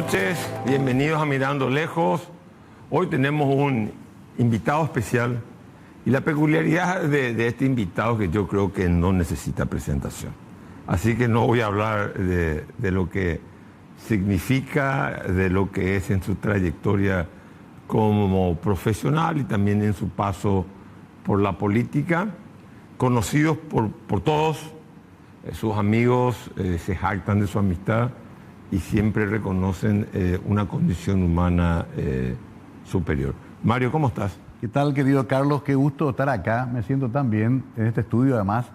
noches, bienvenidos a Mirando Lejos. Hoy tenemos un invitado especial y la peculiaridad de este invitado que yo creo que no necesita presentación. Así que no voy a hablar de lo que significa, de lo que es en su trayectoria como profesional y también en su paso por la política, conocidos por todos. Sus amigos se jactan de su amistad y siempre reconocen una condición humana superior. Mario, ¿cómo estás? ¿Qué tal, querido Carlos? Qué gusto estar acá. Me siento tan bien en este estudio, además.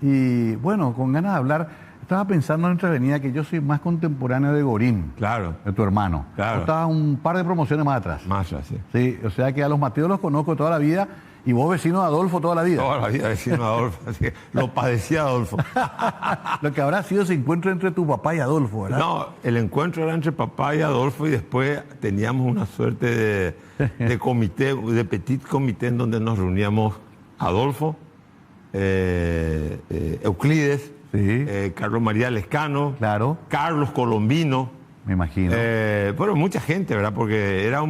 Y bueno, con ganas de hablar, estaba pensando en nuestra avenida que yo soy más contemporáneo de Gorín. Claro. De tu hermano. Claro. Estaba un par de promociones más atrás. Más allá, sí. Sí, o sea que a los Mateos los conozco toda la vida y vos vecino de Adolfo toda la vida. Toda la vida vecino de Adolfo, así que lo padecía Adolfo. Lo que habrá sido ese encuentro entre tu papá y Adolfo, ¿verdad? No, el encuentro era entre papá y Adolfo y después teníamos una suerte de comité, de petit comité en donde nos reuníamos Adolfo, Euclides, Sí. Carlos María Lescano, Claro. Carlos Colombino, Me imagino. bueno, mucha gente, ¿verdad? Porque era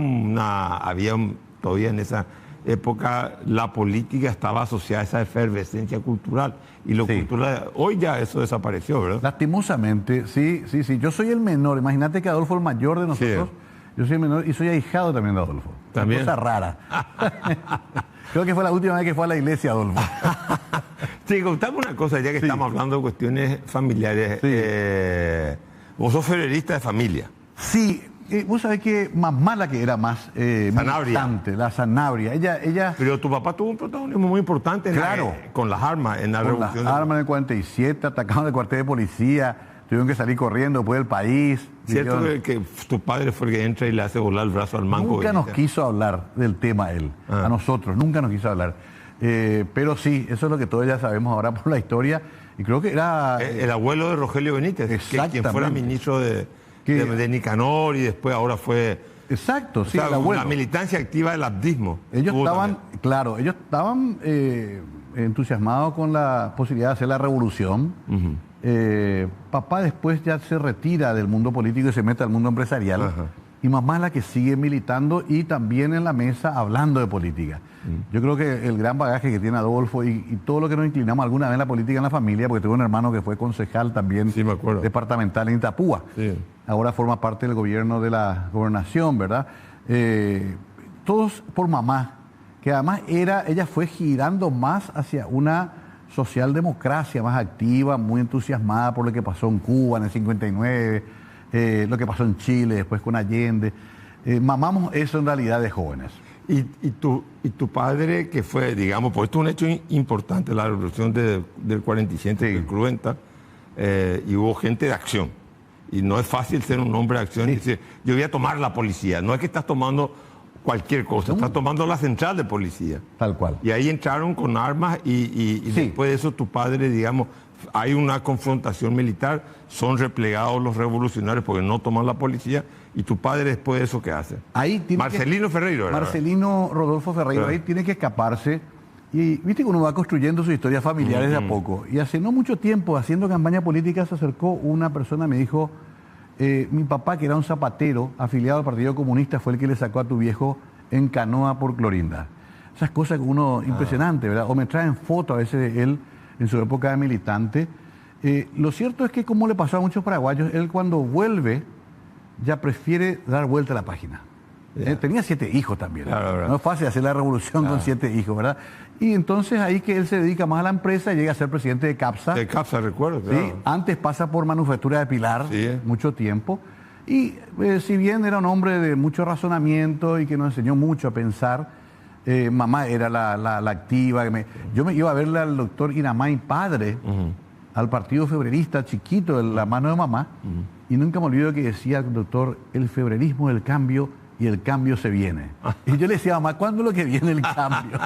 todavía en esa época la política estaba asociada a esa efervescencia cultural y lo Sí. cultural, hoy ya eso desapareció, ¿verdad? Lastimosamente, sí. Yo soy el menor. Imagínate que Adolfo es el mayor de nosotros. Sí. Yo soy el menor y soy ahijado también de Adolfo. ¿También? Una cosa rara. Creo que fue la última vez que fue a la iglesia, Adolfo. Sí, contame una cosa, ya que Sí. estamos hablando de cuestiones familiares. Sí. Vos sos ferrerista de familia. Sí, vos sabés que mamá la que era más Sanabria. militante, la Sanabria. Ella Pero tu papá tuvo un protagonismo muy importante Claro. con las armas, en la con las revolución. armas en el 47, atacaron el cuartel de policía, tuvieron que salir corriendo después del país. ¿Cierto Vivieron- que tu padre fue el que entra y le hace volar el brazo al manco? Nunca nos Benítez? quiso hablar del tema él, Ah. a nosotros, nunca nos quiso hablar. Pero sí, eso es lo que todos ya sabemos ahora por la historia. Y creo que era... El abuelo de Rogelio Benítez, quien fuera Exactamente. ministro de Que- Nicanor y después ahora fue... Exacto, sí, o sea, el abuelo. la militancia activa del abdismo. Ellos Tuvo estaban, también. claro, ellos estaban entusiasmados con la posibilidad de hacer la revolución. Papá después ya se retira del mundo político y se mete al mundo empresarial. Ajá. Y mamá es la que sigue militando y también en la mesa hablando de política. Yo creo que el gran bagaje que tiene Adolfo y todo lo que nos inclinamos alguna vez en la política en la familia, porque tuve un hermano que fue concejal también Sí, me acuerdo. departamental en Itapúa. Sí. Ahora forma parte del gobierno de la gobernación, ¿verdad? Todos por mamá, que además ella fue girando más hacia una socialdemocracia más activa, muy entusiasmada por lo que pasó en Cuba en el 59, lo que pasó en Chile después con Allende. Mamamos eso en realidad de jóvenes. Y tu padre, que fue, digamos, pues esto es un hecho importante, la revolución del 47, Sí. que cruenta, y hubo gente de acción. Y no es fácil ser un hombre de acción y decir, yo voy a tomar la policía. No es que estás tomando cualquier cosa, estás tomando la central de policía. Tal cual. Y ahí entraron con armas y Sí. después de eso tu padre, digamos, hay una confrontación militar, son replegados los revolucionarios porque no toman la policía, y tu padre después de eso, ¿qué hace? Ahí tiene Marcelino Ferreiro, ¿verdad? Marcelino Rodolfo Ferreiro, Claro. ahí tiene que escaparse. Y viste que uno va construyendo sus historias familiares de a poco. Y hace no mucho tiempo, haciendo campaña política, se acercó una persona y me dijo, mi papá, que era un zapatero afiliado al Partido Comunista, fue el que le sacó a tu viejo en canoa por Clorinda. Esas cosas que uno, impresionante, ¿verdad? O me traen fotos a veces de él en su época de militante. Lo cierto es que, como le pasó a muchos paraguayos, él cuando vuelve ya prefiere dar vuelta a la página. Tenía 7 hijos también. Claro, ¿verdad? No es fácil hacer la revolución con 7 hijos, ¿verdad? Y entonces ahí que él se dedica más a la empresa, llega a ser presidente de CAPSA. De CAPSA, recuerdo, ¿sí? claro. Antes pasa por Manufactura de Pilar, Sí. mucho tiempo. Y si bien era un hombre de mucho razonamiento y que nos enseñó mucho a pensar, mamá era la activa. Yo me iba a verle al doctor Iramay, padre, al Partido Febrerista, chiquito, en la mano de mamá. Y nunca me olvido que decía el doctor, el febrerismo del cambio y el cambio se viene. Y yo le decía, mamá, ¿cuándo es lo que viene el cambio?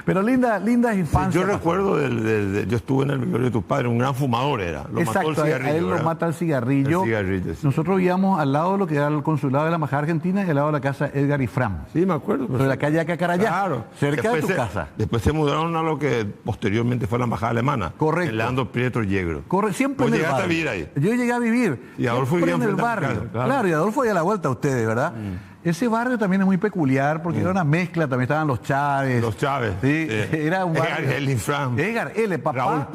Pero linda infancia. Yo recuerdo, yo estuve en el velorio de tus padres, un gran fumador era. Lo Exacto, mató el cigarrillo, a él ¿verdad? lo mata el cigarrillo. El cigarrillo, sí. Nosotros vivíamos al lado de lo que era el consulado de la Embajada Argentina y al lado de la casa Edgar y Fram. Sí, me acuerdo. Sobre la calle Acacarayá, Claro. cerca de tu casa. Después se mudaron a lo que posteriormente fue la Embajada Alemana. Correcto. En Leandro Prieto Yegro. Siempre Vos en el llegaste barrio. a vivir ahí. Yo llegué a vivir. Y Adolfo siempre vivía en el enfrente de tu barrio. casa, Claro, y Adolfo iba a la vuelta a ustedes, ¿verdad? Ese barrio también es muy peculiar porque era una mezcla, también estaban los Chávez. Los Chávez. Sí, era un barrio. Edgar L. Fram. Edgar L., papá.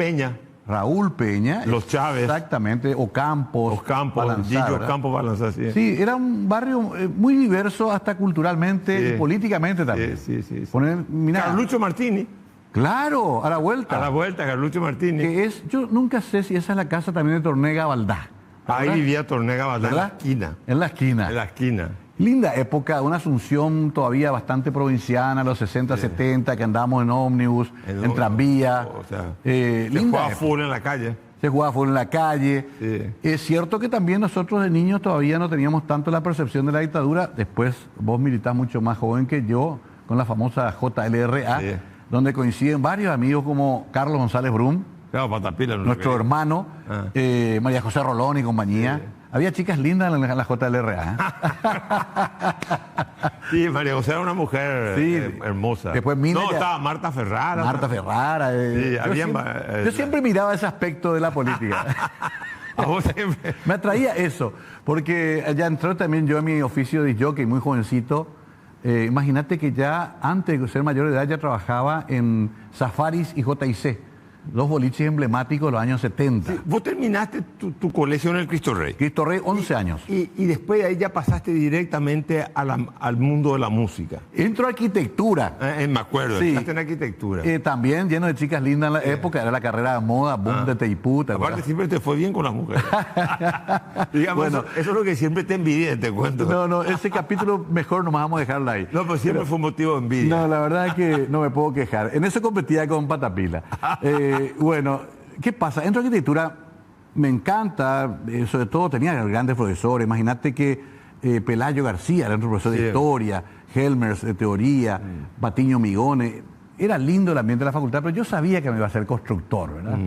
Raúl Peña. Los Chávez. Exactamente, Ocampos. Los Campos, Balanzar, Gillo ¿verdad? Campos Balanzar, sí. Sí, era un barrio muy diverso hasta culturalmente Sí. y políticamente también. Sí. Mirá, Carlucho Martini. Claro, a la vuelta. A la vuelta, Carlucho Martini. Yo nunca sé si esa es la casa también de Tornega Valdá. Ahí ¿verdad? vivía Tornega Valdá, en la ¿Verdad? esquina. En la esquina. En la esquina. Linda época, una Asunción todavía bastante provinciana, los 60, 70, que andamos en ómnibus, en tranvía. O sea, linda se jugaba época. full en la calle. Se jugaba full en la calle. Sí. Es cierto que también nosotros de niños todavía no teníamos tanto la percepción de la dictadura. Después vos militás mucho más joven que yo, con la famosa JLRA, Sí. donde coinciden varios amigos como Carlos González Brum, Claro, Patapila. nuestro hermano, Ah. María José Rolón y compañía. Sí. Había chicas lindas en la JLRA. Sí, María José era una mujer Sí. hermosa. Después Mina no, ya- estaba Marta Ferrara. Marta Ferrara. Sí, yo, habían siempre, va- yo siempre miraba ese aspecto de la política. A vos siempre. Me atraía eso, porque ya entró también yo en mi oficio de jockey muy jovencito. Imagínate que ya antes de ser mayor de edad ya trabajaba en Safaris y JIC, dos boliches emblemáticos de los años 70. Vos terminaste tu colegio en el Cristo Rey. Cristo Rey, 11 años. Y después de ahí ya pasaste directamente al mundo de la música. Entro a arquitectura. Me acuerdo, Sí. estás en arquitectura. También lleno de chicas lindas en la época, era la carrera de moda, boom de Teipú, ¿te Aparte acuerdas? siempre te fue bien con las mujeres. Digamos, Bueno. eso es lo que siempre te envidié, te cuento. No, ese capítulo mejor nomás vamos a dejarlo ahí. No, pues siempre fue un motivo de envidia. No, la verdad es que no me puedo quejar. En eso competía con Patapila. Bueno, ¿qué pasa? Entro a arquitectura, me encanta, sobre todo tenía grandes profesores. Imagínate que Pelayo García era nuestro profesor Sí. de historia, Helmers de teoría, Patiño Migone. Era lindo el ambiente de la facultad, pero yo sabía que me iba a ser constructor, ¿verdad?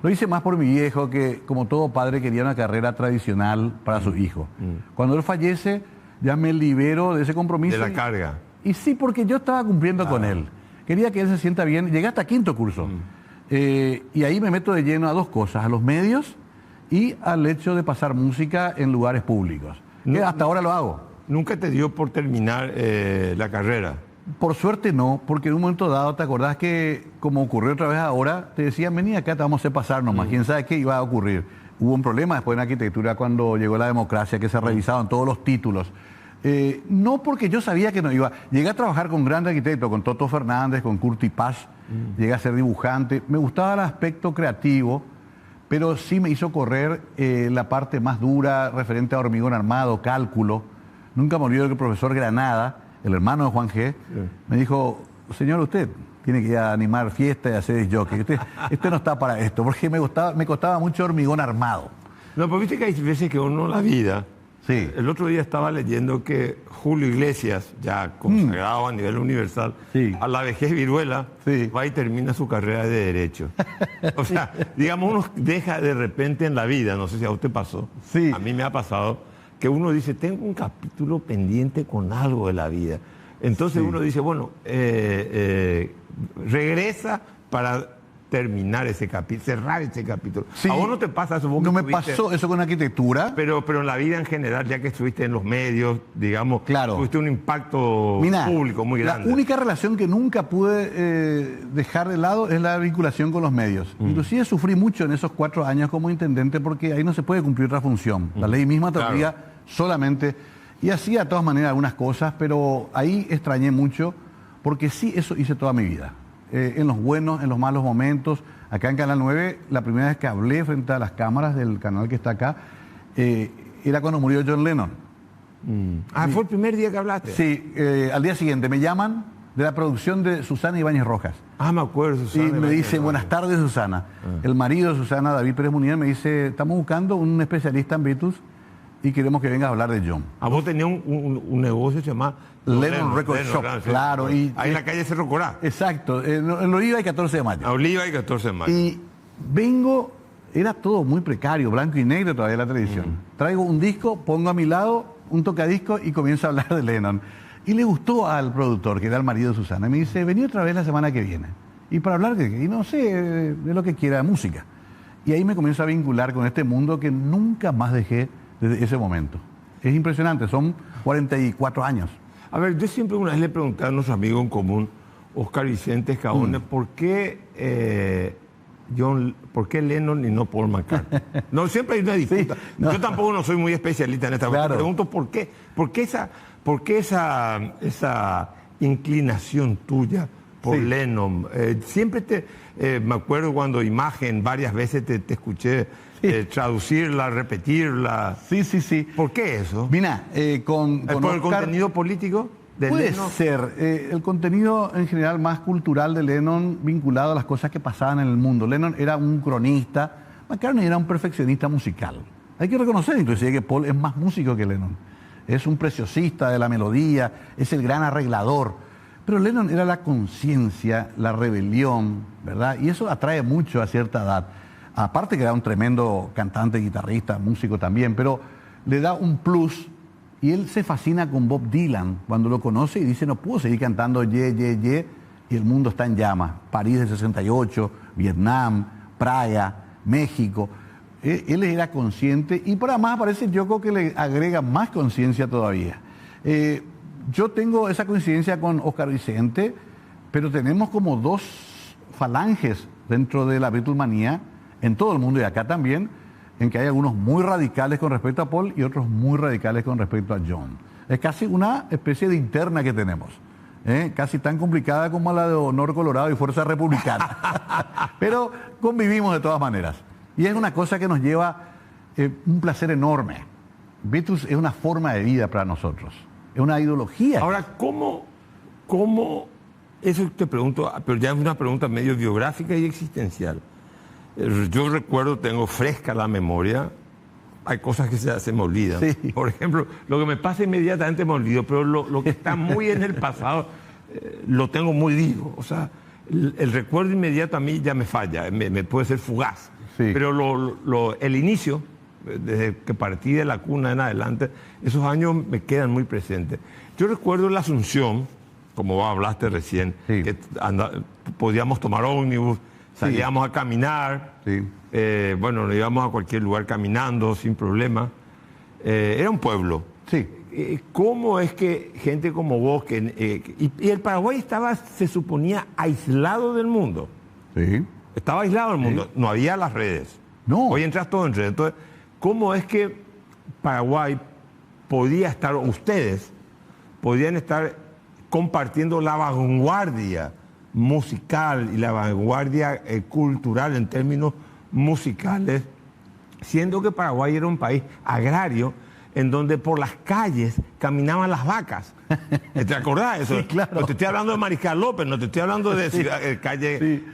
Lo hice más por mi viejo, que como todo padre quería una carrera tradicional para su hijo. Cuando él fallece, ya me libero de ese compromiso. De la carga. Y sí, porque yo estaba cumpliendo con él. Quería que él se sienta bien. Llegué hasta quinto curso. Y ahí me meto de lleno a dos cosas, a los medios y al hecho de pasar música en lugares públicos. Que hasta ahora lo hago. ¿Nunca te dio por terminar la carrera? Por suerte no, porque en un momento dado, ¿te acordás que como ocurrió otra vez ahora, te decían, vení acá, te vamos a hacer pasar nomás? ¿Quién sabe qué iba a ocurrir? Hubo un problema después en arquitectura cuando llegó la democracia, que se revisaban todos los títulos. No porque yo sabía que no iba. Llegué a trabajar con grandes arquitectos, con Toto Fernández, con Curti Paz, llegué a ser dibujante. Me gustaba el aspecto creativo, pero sí me hizo correr la parte más dura referente a hormigón armado, cálculo. Nunca me olvido que el profesor Granada, el hermano de Juan G., me dijo, señor, usted tiene que ir a animar fiestas y hacer jockey. Usted no está para esto, porque me costaba mucho hormigón armado. No, pues viste que hay veces que uno la vida. Sí. El otro día estaba leyendo que Julio Iglesias, ya consagrado a nivel universal, Sí. a la vejez viruela, Sí. va y termina su carrera de Derecho. O sea, digamos, uno deja de repente en la vida, no sé si a usted pasó, Sí. a mí me ha pasado, que uno dice, tengo un capítulo pendiente con algo de la vida. Entonces Sí. uno dice, bueno, regresa para terminar ese capítulo, cerrar ese capítulo. Sí. ¿A vos no te pasa eso? Vos que No me estuviste- pasó eso con arquitectura. pero en la vida en general, ya que estuviste en los medios, digamos, Claro. tuviste un impacto Mirá, público muy grande. La única relación que nunca pude dejar de lado es la vinculación con los medios. Inclusive sufrí mucho en esos 4 años como intendente porque ahí no se puede cumplir otra función. La ley misma te Claro. obliga solamente. Y hacía de todas maneras algunas cosas, pero ahí extrañé mucho porque sí, eso hice toda mi vida. En los buenos, en los malos momentos. Acá en Canal 9, la primera vez que hablé frente a las cámaras del canal que está acá, era cuando murió John Lennon. Fue el primer día que hablaste. Sí, al día siguiente me llaman de la producción de Susana Ibáñez Rojas. Me acuerdo, Y Susana. me dicen, buenas tardes, Susana. El marido de Susana, David Pérez Munier, me dice, estamos buscando un especialista en Beatles y queremos que vengas a hablar de John. A vos tenías un negocio que se llama Lennon Record Shop, claro. Y, ahí en la calle Cerro Corá. Exacto, en Oliva y 14 de mayo. A Oliva y 14 de mayo. Y vengo, era todo muy precario, blanco y negro todavía la televisión. Traigo un disco, pongo a mi lado un tocadisco y comienzo a hablar de Lennon. Y le gustó al productor, que era el marido de Susana, y me dice, vení otra vez la semana que viene. Y para hablar y no sé, de lo que quiera, de música. Y ahí me comienzo a vincular con este mundo que nunca más dejé desde ese momento. Es impresionante, son 44 años. A ver, yo siempre una vez le pregunté a nuestro amigo en común, Oscar Vicente Escabone, ¿por qué Lennon y no Paul McCartney? No, siempre hay una disputa. Sí, no. Yo tampoco no soy muy especialista en esta cosa. Claro. Me pregunto por qué. ¿Por qué esa inclinación tuya por Lennon? Siempre me acuerdo cuando Imagen varias veces te escuché traducirla, repetirla. Sí. ¿Por qué eso? Mira, ¿Por el contenido político de puede Lennon? Ser. El contenido en general más cultural de Lennon vinculado a las cosas que pasaban en el mundo. Lennon era un cronista, McCartney era un perfeccionista musical. Hay que reconocer inclusive que Paul es más músico que Lennon. Es un preciosista de la melodía, es el gran arreglador. Pero Lennon era la conciencia, la rebelión, ¿verdad? Y eso atrae mucho a cierta edad. Aparte que era un tremendo cantante, guitarrista, músico también, pero le da un plus. Y él se fascina con Bob Dylan cuando lo conoce y dice, no puedo seguir cantando y el mundo está en llamas. París del 68, Vietnam, Praga, México. Él era consciente y para más parece Yoko que le agrega más conciencia todavía. Yo tengo esa coincidencia con Oscar Vicente, pero tenemos como dos falanges dentro de la Beatlemanía, en todo el mundo y acá también, en que hay algunos muy radicales con respecto a Paul y otros muy radicales con respecto a John. Es casi una especie de interna que tenemos, casi tan complicada como la de Honor Colorado y Fuerza Republicana. Pero convivimos de todas maneras. Y es una cosa que nos lleva un placer enorme. Beatles es una forma de vida para nosotros, es una ideología. Ahora, ¿cómo eso te pregunto, pero ya es una pregunta medio biográfica y existencial? Yo recuerdo, tengo fresca la memoria, hay cosas que se me olvidan. Sí. Por ejemplo, lo que me pasa inmediatamente me olvido, pero lo que está muy en el pasado lo tengo muy vivo. O sea, el recuerdo inmediato a mí ya me falla, me puede ser fugaz. Sí. Pero el inicio, desde que partí de la cuna en adelante, esos años me quedan muy presentes. Yo recuerdo la Asunción, como vos hablaste recién, que podíamos tomar ómnibus, salíamos a caminar, bueno, nos íbamos a cualquier lugar caminando sin problema. Era un pueblo. Sí. ¿Cómo es que gente como vos, y el Paraguay se suponía aislado del mundo? Sí. Estaba aislado del mundo, no había las redes. No. Hoy entras todo en redes. Entonces, ¿cómo es que Paraguay podía estar, ustedes podían estar compartiendo la vanguardia musical y la vanguardia cultural en términos musicales, siendo que Paraguay era un país agrario en donde por las calles caminaban las vacas? ¿Te acordás de eso? Sí, claro. No te estoy hablando de Mariscal López, no te estoy hablando de calle... Sí.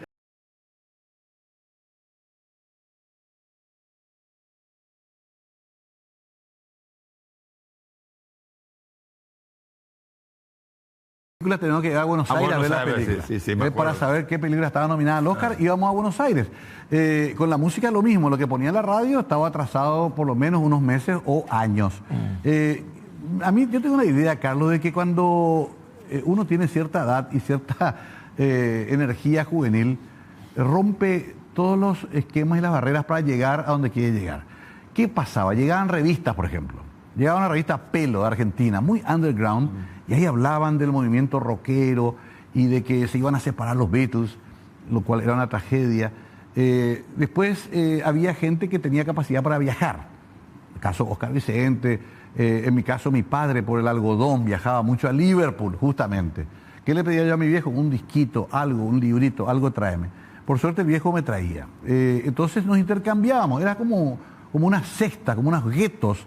Tenemos que ir a Buenos Aires a ver la película. Sí, para saber qué película estaba nominada al Oscar, íbamos a Buenos Aires. Con la música lo mismo, lo que ponía en la radio estaba atrasado por lo menos unos meses o años. A mí, yo tengo una idea, Carlos, de que cuando uno tiene cierta edad y cierta energía juvenil, rompe todos los esquemas y las barreras para llegar a donde quiere llegar. ¿Qué pasaba? Llegaban revistas, por ejemplo. Llegaba una revista Pelo de Argentina, muy underground, y ahí hablaban del movimiento rockero y de que se iban a separar los Beatles, lo cual era una tragedia. Después había gente que tenía capacidad para viajar. En el caso Oscar Vicente, en mi caso mi padre por el algodón viajaba mucho a Liverpool, justamente. ¿Qué le pedía yo a mi viejo? Un disquito, algo, un librito, algo tráeme. Por suerte el viejo me traía. Entonces nos intercambiábamos, era como una secta, como unos guetos.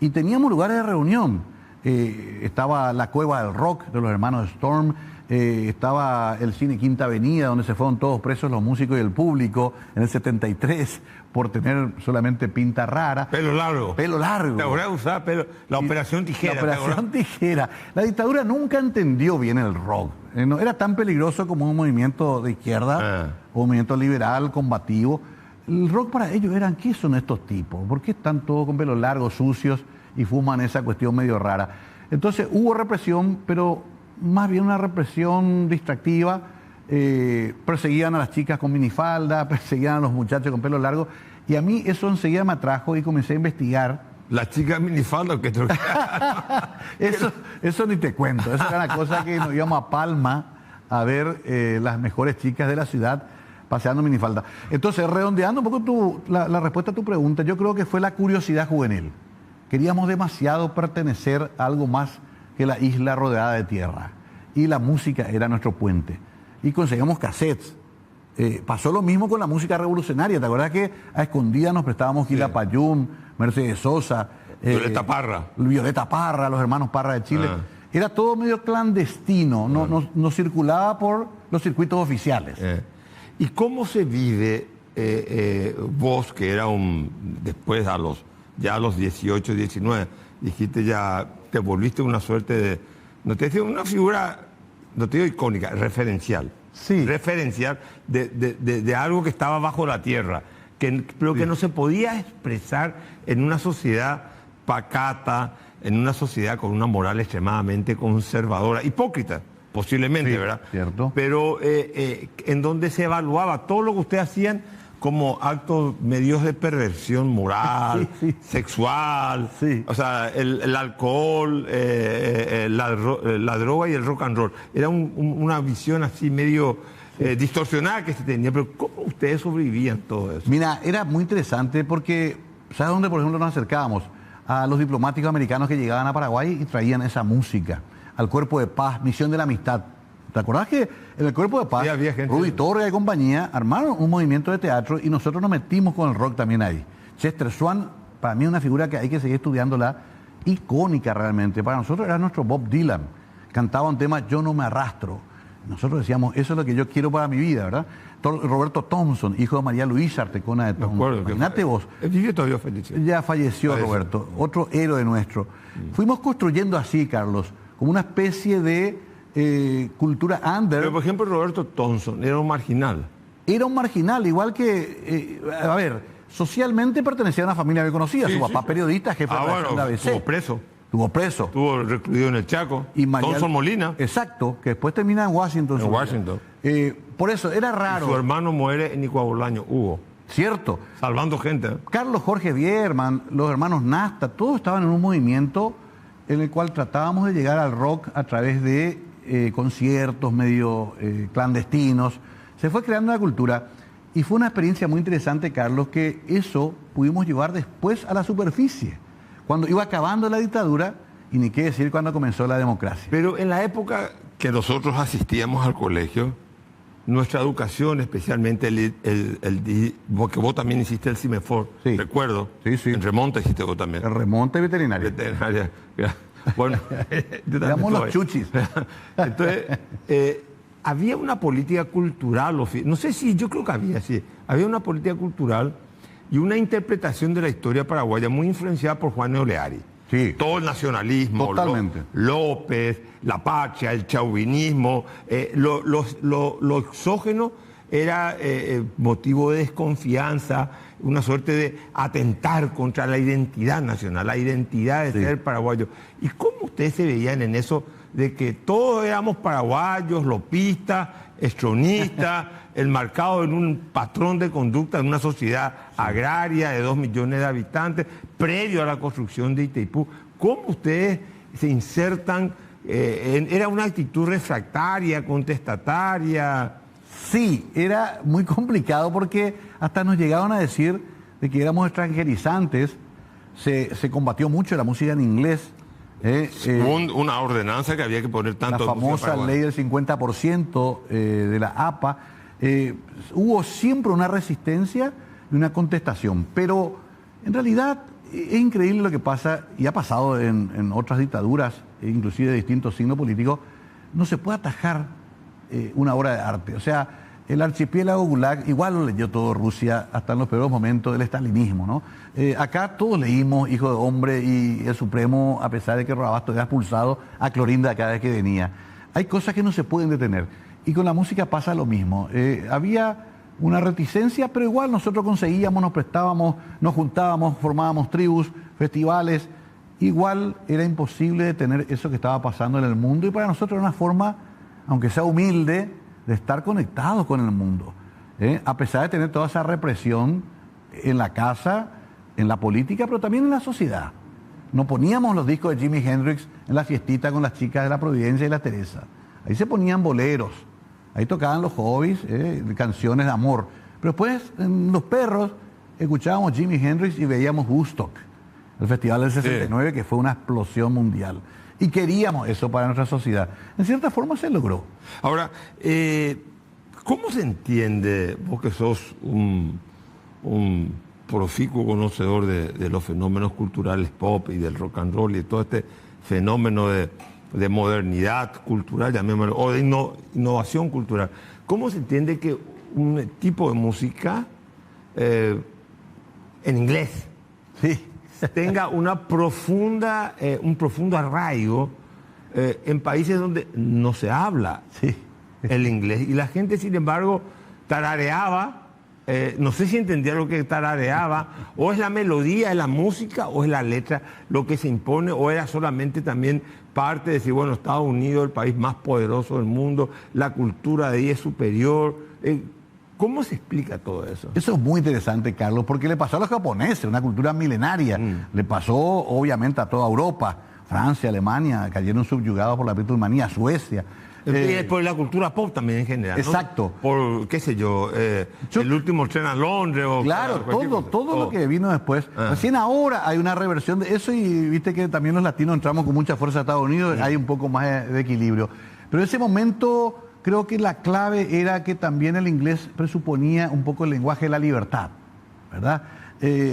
Y teníamos lugares de reunión. Estaba la Cueva del Rock de los hermanos Storm, estaba el cine Quinta Avenida, donde se fueron todos presos los músicos y el público en el 73 por tener solamente pinta rara. Pelo largo. Pelo largo. Te acordás de usar pelo. La Operación Tijera. La Operación Tijera. La dictadura nunca entendió bien el rock. No era tan peligroso como un movimiento de izquierda o un movimiento liberal, combativo. El rock para ellos eran, ¿qué son estos tipos? ¿Por qué están todos con pelos largos, sucios y fuman esa cuestión medio rara? Entonces hubo represión, pero más bien una represión distractiva. Perseguían a las chicas con minifalda, perseguían a los muchachos con pelo largo, y a mí eso enseguida me atrajo y comencé a investigar. Las chicas minifalda que eso ni te cuento, eso era una cosa que nos íbamos a Palma a ver las mejores chicas de la ciudad paseando minifalda. Entonces, redondeando un poco la respuesta a tu pregunta, yo creo que fue la curiosidad juvenil. Queríamos demasiado pertenecer a algo más que la isla rodeada de tierra, y la música era nuestro puente. Y conseguimos cassettes. Pasó lo mismo con la música revolucionaria. ¿Te acuerdas que a escondidas nos prestábamos Gila Payún, Mercedes Sosa, Violeta Parra, los hermanos Parra de Chile? Era todo medio clandestino, no circulaba por los circuitos oficiales. ¿Y cómo se vive vos, que era después a los 18, 19, dijiste ya, te volviste una suerte de, no te decía una figura, no te digo icónica, referencial. Sí. Referencial de algo que estaba bajo la tierra, pero que no se podía expresar en una sociedad pacata, en una sociedad con una moral extremadamente conservadora, hipócrita, posiblemente, ¿verdad? Cierto. Pero en donde se evaluaba todo lo que ustedes hacían como actos medios de perversión moral, sexual, o sea, el alcohol, la droga y el rock and roll. Era una visión así medio distorsionada que se tenía, pero ¿cómo ustedes sobrevivían todo eso? Mira, era muy interesante porque, ¿sabes dónde, por ejemplo, nos acercábamos? A los diplomáticos americanos que llegaban a Paraguay y traían esa música, al Cuerpo de Paz, Misión de la Amistad. ¿Te acordás que en el Cuerpo de Paz, Rudy Torres y compañía armaron un movimiento de teatro y nosotros nos metimos con el rock también ahí? Chester Swan, para mí es una figura que hay que seguir estudiándola, icónica realmente. Para nosotros era nuestro Bob Dylan. Cantaba un tema, Yo no me arrastro. Nosotros decíamos, eso es lo que yo quiero para mi vida, ¿verdad? Roberto Thompson, hijo de María Luisa Artecona de Thompson. Imagínate vos. Vive todavía falleció. Ya falleció Roberto, otro héroe nuestro. Fuimos construyendo así, Carlos, como una especie de cultura under. Pero, por ejemplo, Roberto Thompson era un marginal. Era un marginal, igual que, socialmente pertenecía a una familia bien conocida. Su papá periodista, jefe de la ABC. Estuvo preso. Estuvo preso. Estuvo recluido en el Chaco. Y Thompson Molina. Exacto, que después termina en Washington. En Washington. Por eso, era raro. Y su hermano muere en Nicuabolaño, Hugo. Cierto. Salvando gente. Carlos Jorge Bierman, los hermanos Nasta, todos estaban en un movimiento en el cual tratábamos de llegar al rock a través de conciertos medio clandestinos. Se fue creando una cultura y fue una experiencia muy interesante, Carlos, que eso pudimos llevar después a la superficie, cuando iba acabando la dictadura y ni qué decir cuando comenzó la democracia. Pero en la época que nosotros asistíamos al colegio, nuestra educación, especialmente porque vos también hiciste el CIMEFOR, recuerdo, en Remonte hiciste vos también. El Remonte veterinario. Bueno, éramos los chuchis. Entonces, había una política cultural, no sé si, yo creo que había una política cultural y una interpretación de la historia paraguaya muy influenciada por Juan Oleari. Sí. Todo el nacionalismo, totalmente. López, la patria, el chauvinismo, lo exógeno era motivo de desconfianza, una suerte de atentar contra la identidad nacional, la identidad de ser paraguayo. ¿Y cómo ustedes se veían en eso de que todos éramos paraguayos, lopistas, estronistas, enmarcados en un patrón de conducta en una sociedad agraria de 2 millones de habitantes, previo a la construcción de Itaipú? ¿Cómo ustedes se insertan? ¿Era una actitud refractaria, contestataria? Sí, era muy complicado porque hasta nos llegaban a decir de que éramos extranjerizantes. Se combatió mucho la música en inglés. Una ordenanza que había que poner tanto. La famosa ley del 50% de la APA. Hubo siempre una resistencia y una contestación. Pero en realidad es increíble lo que pasa, y ha pasado en otras dictaduras, inclusive de distintos signos políticos. No se puede atajar una obra de arte. O sea, el archipiélago Gulag igual lo leyó todo Rusia hasta en los peores momentos del estalinismo, ¿no? Acá todos leímos Hijo de Hombre y El Supremo, a pesar de que Rodabasto era expulsado a Clorinda cada vez que venía. Hay cosas que no se pueden detener. Y con la música pasa lo mismo. Había una reticencia, pero igual nosotros conseguíamos, nos prestábamos, nos juntábamos, formábamos tribus, festivales. Igual era imposible detener eso que estaba pasando en el mundo y para nosotros era una forma, aunque sea humilde, de estar conectados con el mundo. A pesar de tener toda esa represión en la casa, en la política, pero también en la sociedad. No poníamos los discos de Jimi Hendrix en la fiestita con las chicas de la Providencia y la Teresa. Ahí se ponían boleros, ahí tocaban los hobbies, canciones de amor. Pero después, en Los Perros, escuchábamos Jimi Hendrix y veíamos Woodstock, el festival del 69, que fue una explosión mundial. Y queríamos eso para nuestra sociedad. En cierta forma se logró. Ahora, ¿cómo se entiende, vos que sos un proficuo conocedor de los fenómenos culturales pop y del rock and roll y de todo este fenómeno de modernidad cultural, llamémoslo, o de innovación cultural? ¿Cómo se entiende que un tipo de música en inglés tenga un profundo arraigo en países donde no se habla el inglés? Y la gente, sin embargo, tarareaba, no sé si entendía lo que tarareaba, o es la melodía, es la música, o es la letra lo que se impone, o era solamente también parte de decir, bueno, Estados Unidos, el país más poderoso del mundo, la cultura de ahí es superior. ¿Cómo se explica todo eso? Eso es muy interesante, Carlos, porque le pasó a los japoneses, una cultura milenaria. Le pasó, obviamente, a toda Europa. Francia, Alemania, cayeron subyugados por la Beatlemanía, Suecia. Por la cultura pop también en general, exacto. ¿no? Por, qué sé yo, el último tren a Londres. O claro, todo lo que vino después. Recién ahora hay una reversión de eso y viste que también los latinos entramos con mucha fuerza a Estados Unidos, hay un poco más de equilibrio. Pero en ese momento creo que la clave era que también el inglés presuponía un poco el lenguaje de la libertad, ¿verdad?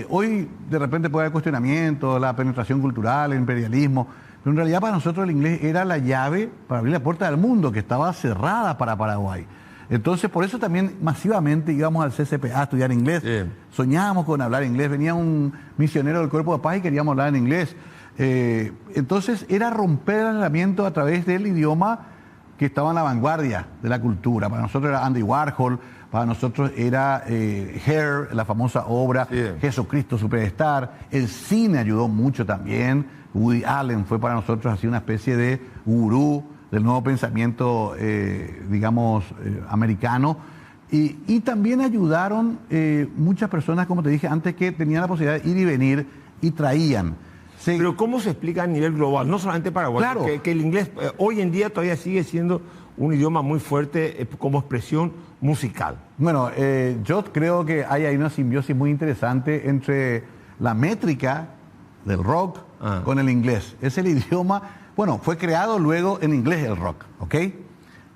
Hoy de repente puede haber cuestionamientos, la penetración cultural, el imperialismo, pero en realidad para nosotros el inglés era la llave para abrir la puerta del mundo, que estaba cerrada para Paraguay. Entonces por eso también masivamente íbamos al CCPA a estudiar inglés, soñábamos con hablar inglés, venía un misionero del Cuerpo de Paz y queríamos hablar en inglés. Entonces era romper el aislamiento a través del idioma que estaba en la vanguardia de la cultura. Para nosotros era Andy Warhol, para nosotros era Hair, la famosa obra, Jesucristo Superstar. El cine ayudó mucho también. Woody Allen fue para nosotros así una especie de gurú del nuevo pensamiento, americano. Y también ayudaron muchas personas, como te dije antes, que tenían la posibilidad de ir y venir y traían. Pero ¿cómo se explica a nivel global? No solamente Paraguay, claro, que el inglés hoy en día todavía sigue siendo un idioma muy fuerte como expresión musical. Bueno, yo creo que hay ahí una simbiosis muy interesante entre la métrica del rock con el inglés. Es el idioma, bueno, fue creado luego en inglés el rock, ¿ok?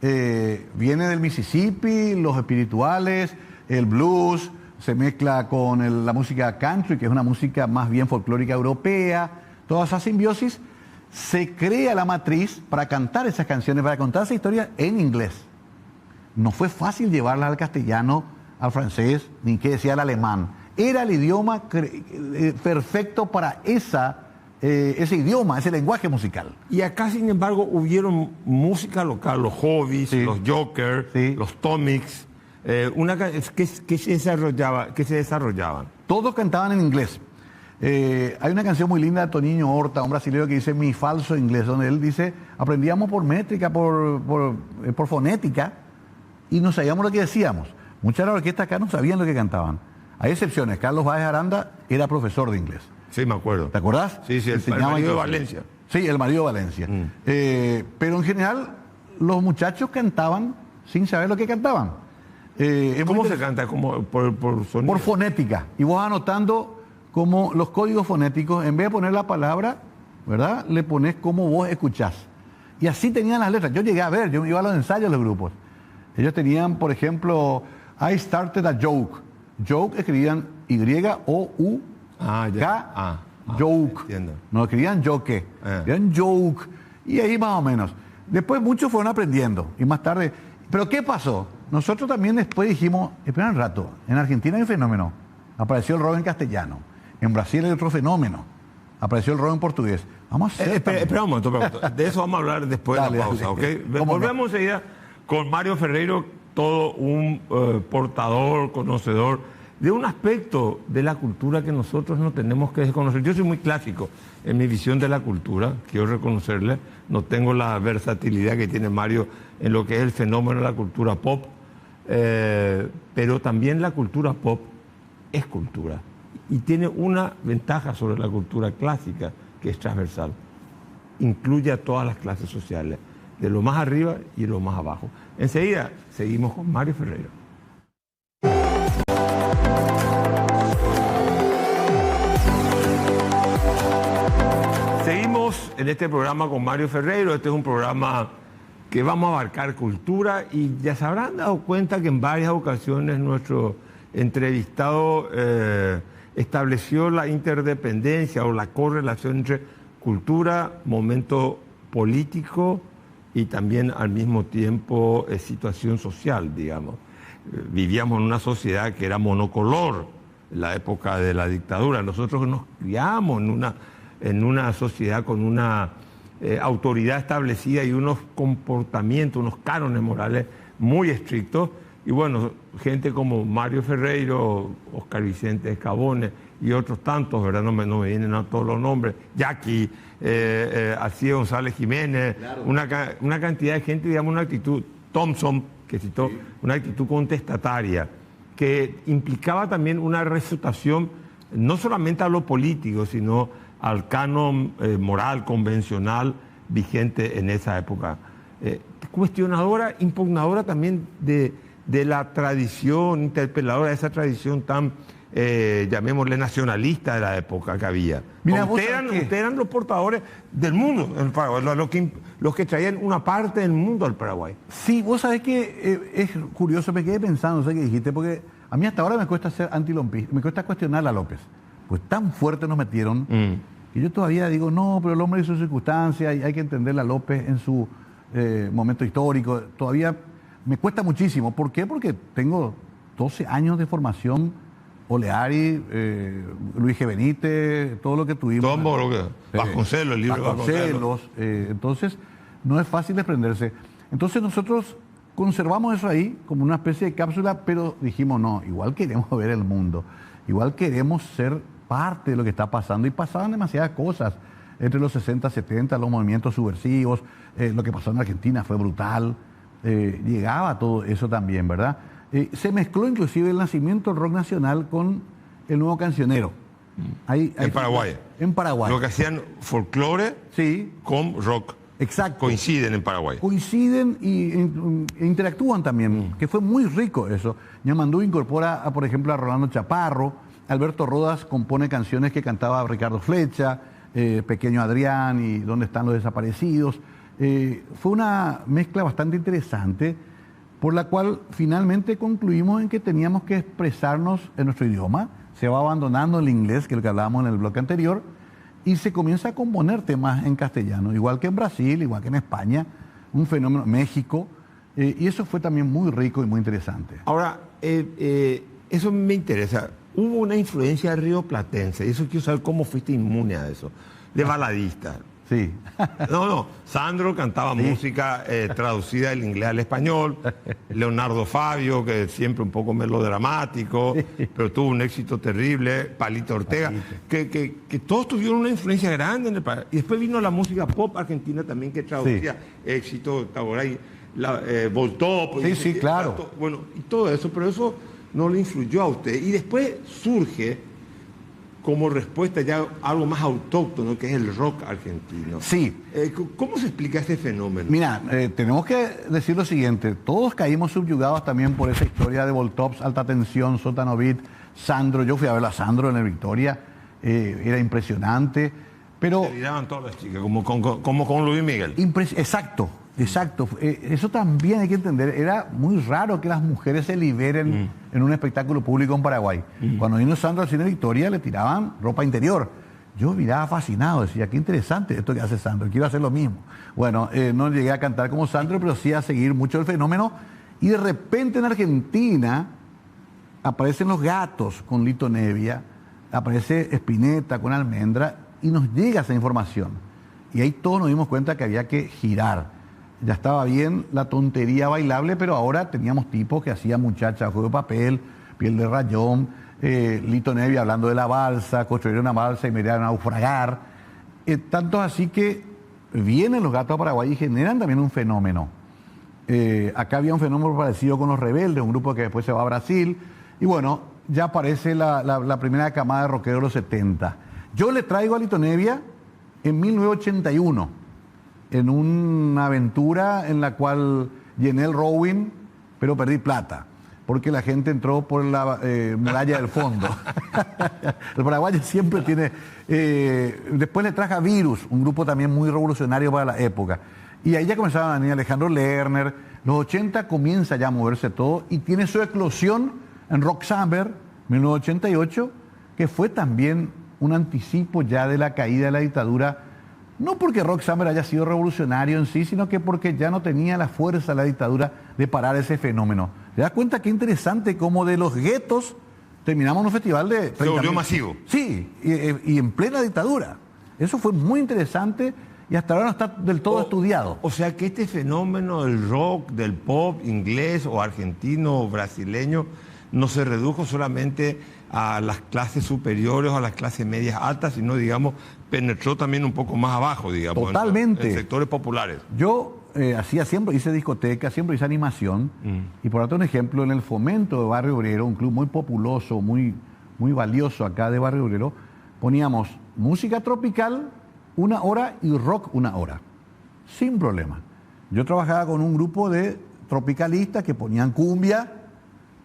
Viene del Mississippi, los espirituales, el blues, se mezcla con la música country, que es una música más bien folclórica europea. Toda esa simbiosis, se crea la matriz para cantar esas canciones, para contar esa historia en inglés. No fue fácil llevarla al castellano, al francés, ni qué decía al alemán. Era el idioma perfecto para ese idioma, ese lenguaje musical. Y acá, sin embargo, hubieron música local, los hobbies, los jokers, los tomics. ¿Qué se desarrollaban? Todos cantaban en inglés. Hay una canción muy linda de Toninho Horta, un brasileño, que dice Mi falso inglés, donde él dice, aprendíamos por métrica, por fonética, y no sabíamos lo que decíamos. Muchas de las orquestas acá no sabían lo que cantaban. Hay excepciones. Carlos Báez Aranda era profesor de inglés. Sí, me acuerdo. ¿Te acordás? Sí, el marido de Valencia. Sí, el marido de Valencia. Pero en general, los muchachos cantaban sin saber lo que cantaban. ¿Cómo se canta? ¿Por sonido? Por fonética. Y vos anotando como los códigos fonéticos, en vez de poner la palabra, ¿verdad? Le pones como vos escuchás. Y así tenían las letras. Yo llegué a ver, yo iba a los ensayos de los grupos. Ellos tenían, por ejemplo, I started a joke. Joke escribían Y-O-U-K. Joke. Entiendo. No escribían joke. Escribían joke. Y ahí más o menos. Después muchos fueron aprendiendo. Y más tarde... Pero ¿qué pasó? Nosotros también después dijimos, espera un rato, en Argentina hay un fenómeno. Apareció el rock en castellano. En Brasil hay otro fenómeno. Apareció el rock en portugués. Vamos a hacer espera un momento. De eso vamos a hablar después de la pausa, ¿ok? Volvemos enseguida con Mario Ferreiro, todo un portador, conocedor de un aspecto de la cultura que nosotros no tenemos que desconocer. Yo soy muy clásico en mi visión de la cultura, quiero reconocerle, no tengo la versatilidad que tiene Mario en lo que es el fenómeno de la cultura pop, pero también la cultura pop es cultura y tiene una ventaja sobre la cultura clásica que es transversal, incluye a todas las clases sociales, de lo más arriba y de lo más abajo. Enseguida seguimos con Mario Ferreiro. Seguimos en este programa con Mario Ferreiro. Este es un programa que vamos a abarcar cultura y ya se habrán dado cuenta que en varias ocasiones nuestro entrevistado estableció la interdependencia o la correlación entre cultura, momento político y también al mismo tiempo situación social, digamos. Vivíamos en una sociedad que era monocolor en la época de la dictadura. Nosotros nos criamos en una sociedad con una autoridad establecida y unos comportamientos, unos cánones morales muy estrictos. Y bueno, gente como Mario Ferreiro, Oscar Vicente Escabone y otros tantos, ¿verdad? No me vienen a todos los nombres, Jackie, Alcide González Jiménez, claro. Una cantidad de gente, digamos, una actitud, Thompson, que citó, sí. Una actitud contestataria, que implicaba también una refutación, no solamente a lo político, sino al canon moral, convencional, vigente en esa época. Cuestionadora, impugnadora también de la tradición, interpeladora de esa tradición tan, llamémosle, nacionalista de la época que había. Mira, ustedes eran los portadores del mundo en el Paraguay, los que traían una parte del mundo al Paraguay. Sí, vos sabés que es curioso, me quedé pensando, no sé qué dijiste, porque a mí hasta ahora me cuesta ser antilompista, me cuesta cuestionar a López. Pues tan fuerte nos metieron que yo todavía digo, no, pero el hombre hizo circunstancias y hay que entenderle a López en su momento histórico. Todavía me cuesta muchísimo. ¿Por qué? Porque tengo 12 años de formación, Oleari, Luis G. Benítez, todo lo que tuvimos. Todo lo que... Vasconcelos, el libro de Vasconcelos. Entonces, no es fácil desprenderse. Entonces nosotros conservamos eso ahí como una especie de cápsula, pero dijimos, no, igual queremos ver el mundo. Igual queremos ser parte de lo que está pasando. Y pasaban demasiadas cosas entre los 60, 70, los movimientos subversivos, lo que pasó en Argentina fue brutal. Llegaba todo eso también, ¿verdad? Se mezcló inclusive el nacimiento del rock nacional con el nuevo cancionero. En Paraguay. En Paraguay. Lo que hacían folclore sí. Con rock. Exacto. Coinciden en Paraguay. Coinciden e interactúan también, que fue muy rico eso. Ñamandú incorpora, por ejemplo, a Rolando Chaparro, Alberto Rodas compone canciones que cantaba Ricardo Flecha, Pequeño Adrián y ¿Dónde están los desaparecidos? Fue una mezcla bastante interesante, por la cual finalmente concluimos en que teníamos que expresarnos en nuestro idioma. Se va abandonando el inglés, que es lo que hablábamos en el bloque anterior, y se comienza a componer temas en castellano, igual que en Brasil, igual que en España, un fenómeno, México, y eso fue también muy rico y muy interesante. Ahora, eso me interesa. Hubo una influencia rioplatense, y eso quiero saber cómo fuiste inmune a eso, de baladista. Sí. No, Sandro cantaba música traducida del inglés al español, Leonardo Fabio, que siempre un poco melodramático, pero tuvo un éxito terrible, Palito Ortega, que todos tuvieron una influencia grande en el país. Y después vino la música pop argentina también, que traducía éxito, Taboray, Voltop. Sí, claro. Bueno, y todo eso, pero eso no le influyó a usted. Y después surge como respuesta ya algo más autóctono, que es el rock argentino. Sí. ¿Cómo se explica este fenómeno? Mira, tenemos que decir lo siguiente. Todos caímos subyugados también por esa historia de Voltops, Alta Tensión, Sótano Beat, Sandro. Yo fui a ver a Sandro en el Victoria. Era impresionante. Pero... Se miraban todas las chicas, como con Luis Miguel. Exacto. Eso también hay que entender. Era muy raro que las mujeres se liberen en un espectáculo público en Paraguay. Cuando vino Sandro al cine Victoria le tiraban ropa interior. Yo miraba fascinado, decía, qué interesante esto que hace Sandro, quiero hacer lo mismo. Bueno, no llegué a cantar como Sandro, pero sí a seguir mucho el fenómeno. Y de repente en Argentina aparecen Los Gatos con Lito Nevia, aparece Spinetta con Almendra y nos llega esa información. Y ahí todos nos dimos cuenta que había que girar. Ya estaba bien la tontería bailable, pero ahora teníamos tipos que hacían Muchacha, Juego de Papel, Piel de Rayón, Lito Nevia hablando de la balsa, construyeron una balsa y me iban a naufragar. Tanto así que vienen Los Gatos a Paraguay y generan también un fenómeno. Acá había un fenómeno parecido con Los Rebeldes, un grupo que después se va a Brasil. Y bueno, ya aparece la primera camada de rockeros de los 70. Yo le traigo a Lito Nevia en 1981, en una aventura en la cual llené el rowing, pero perdí plata, porque la gente entró por la muralla del fondo. El paraguayo siempre tiene... después le traje a Virus, un grupo también muy revolucionario para la época. Y ahí ya comenzaban a venir Alejandro Lerner. Los 80 comienza ya a moverse todo y tiene su eclosión en Rock Summer, 1988, que fue también un anticipo ya de la caída de la dictadura, no porque Rock Summer haya sido revolucionario en sí, sino que porque ya no tenía la fuerza la dictadura de parar ese fenómeno. ¿Te das cuenta qué interesante cómo de los guetos terminamos un festival de... Se volvió masivo. Sí, y en plena dictadura. Eso fue muy interesante y hasta ahora no está del todo estudiado. O sea que este fenómeno del rock, del pop inglés o argentino o brasileño no se redujo solamente a las clases superiores o a las clases medias altas, sino, digamos, penetró también un poco más abajo, digamos. Totalmente. En sectores populares. Yo siempre hice discoteca, siempre hice animación, y por darte un ejemplo, en el Fomento de Barrio Obrero, un club muy populoso, muy valioso acá de Barrio Obrero, poníamos música tropical 1 hora y rock 1 hora, sin problema. Yo trabajaba con un grupo de tropicalistas que ponían cumbia,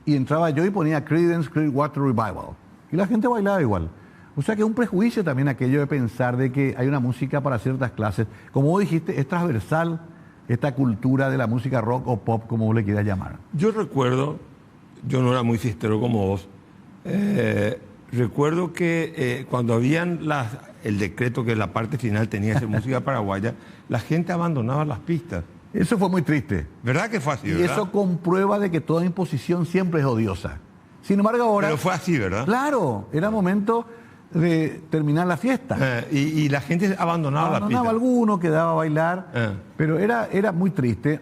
y entraba yo y ponía Creedence Clearwater Revival. Y la gente bailaba igual. O sea que es un prejuicio también aquello de pensar de que hay una música para ciertas clases. Como vos dijiste, es transversal esta cultura de la música rock o pop, como vos le quieras llamar. Yo recuerdo, yo no era muy fiestero como vos, recuerdo que cuando habían el decreto que la parte final tenía que ser música paraguaya, la gente abandonaba las pistas. Eso fue muy triste. ¿Verdad que fue así, y verdad? eso comprueba de que toda imposición siempre es odiosa. Sin embargo, ahora... Pero fue así, ¿verdad? Claro, era momento de terminar la fiesta. Y la gente abandonaba la pista. Alguno, quedaba a bailar, pero era muy triste.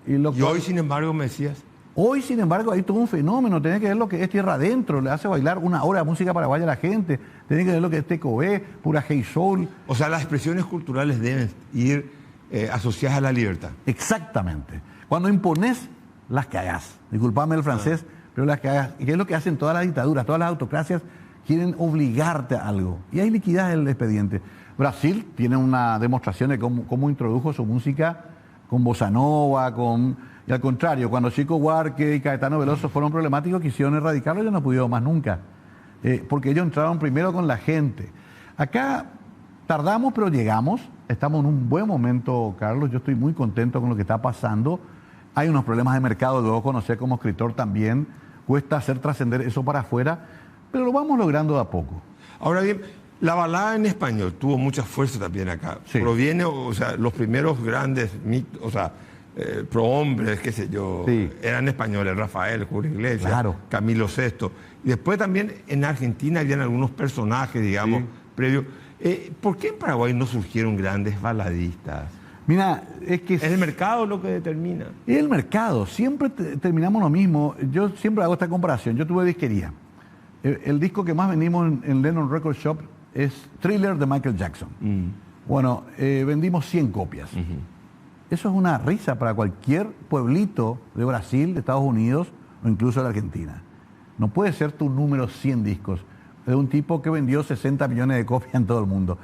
Y hoy, sin embargo, me decías... Hoy, sin embargo, hay todo un fenómeno. Tenés que ver lo que es Tierra Adentro, le hace bailar 1 hora de música paraguaya a la gente. Tenés que ver lo que es Tecobé, pura Hey Soul. O sea, las expresiones culturales deben ir asociadas a la libertad. Exactamente. Cuando impones, las cagás. Disculpame el francés, pero las cagás. ¿Y qué es lo que hacen todas las dictaduras? Todas las autocracias quieren obligarte a algo. Y hay liquidez el expediente. Brasil tiene una demostración de cómo introdujo su música con bossa nova, y al contrario, cuando Chico Buarque y Caetano Veloso fueron problemáticos, quisieron erradicarlo y ya no pudieron más nunca. Porque ellos entraron primero con la gente. Acá tardamos, pero llegamos. Estamos en un buen momento, Carlos. Yo estoy muy contento con lo que está pasando. Hay unos problemas de mercado, luego conocer como escritor también. Cuesta hacer trascender eso para afuera, pero lo vamos logrando de a poco. Ahora bien, la balada en español tuvo mucha fuerza también acá. Sí. Proviene, o sea, los primeros grandes mitos, o sea, prohombres, qué sé yo, sí, eran españoles, Rafael, Julio Iglesias, claro, Camilo VI. Y después también en Argentina habían algunos personajes, digamos, previos. ¿Por qué en Paraguay no surgieron grandes baladistas? Mira, es que... Es el mercado lo que determina. Es el mercado. Siempre terminamos lo mismo. Yo siempre hago esta comparación. Yo tuve disquería. El disco que más vendimos en Lennon Record Shop es Thriller de Michael Jackson. Bueno, vendimos 100 copias. Eso es una risa para cualquier pueblito de Brasil, de Estados Unidos o incluso de Argentina. No puede ser tu número 100 discos. De un tipo que vendió 60 millones de copias en todo el mundo.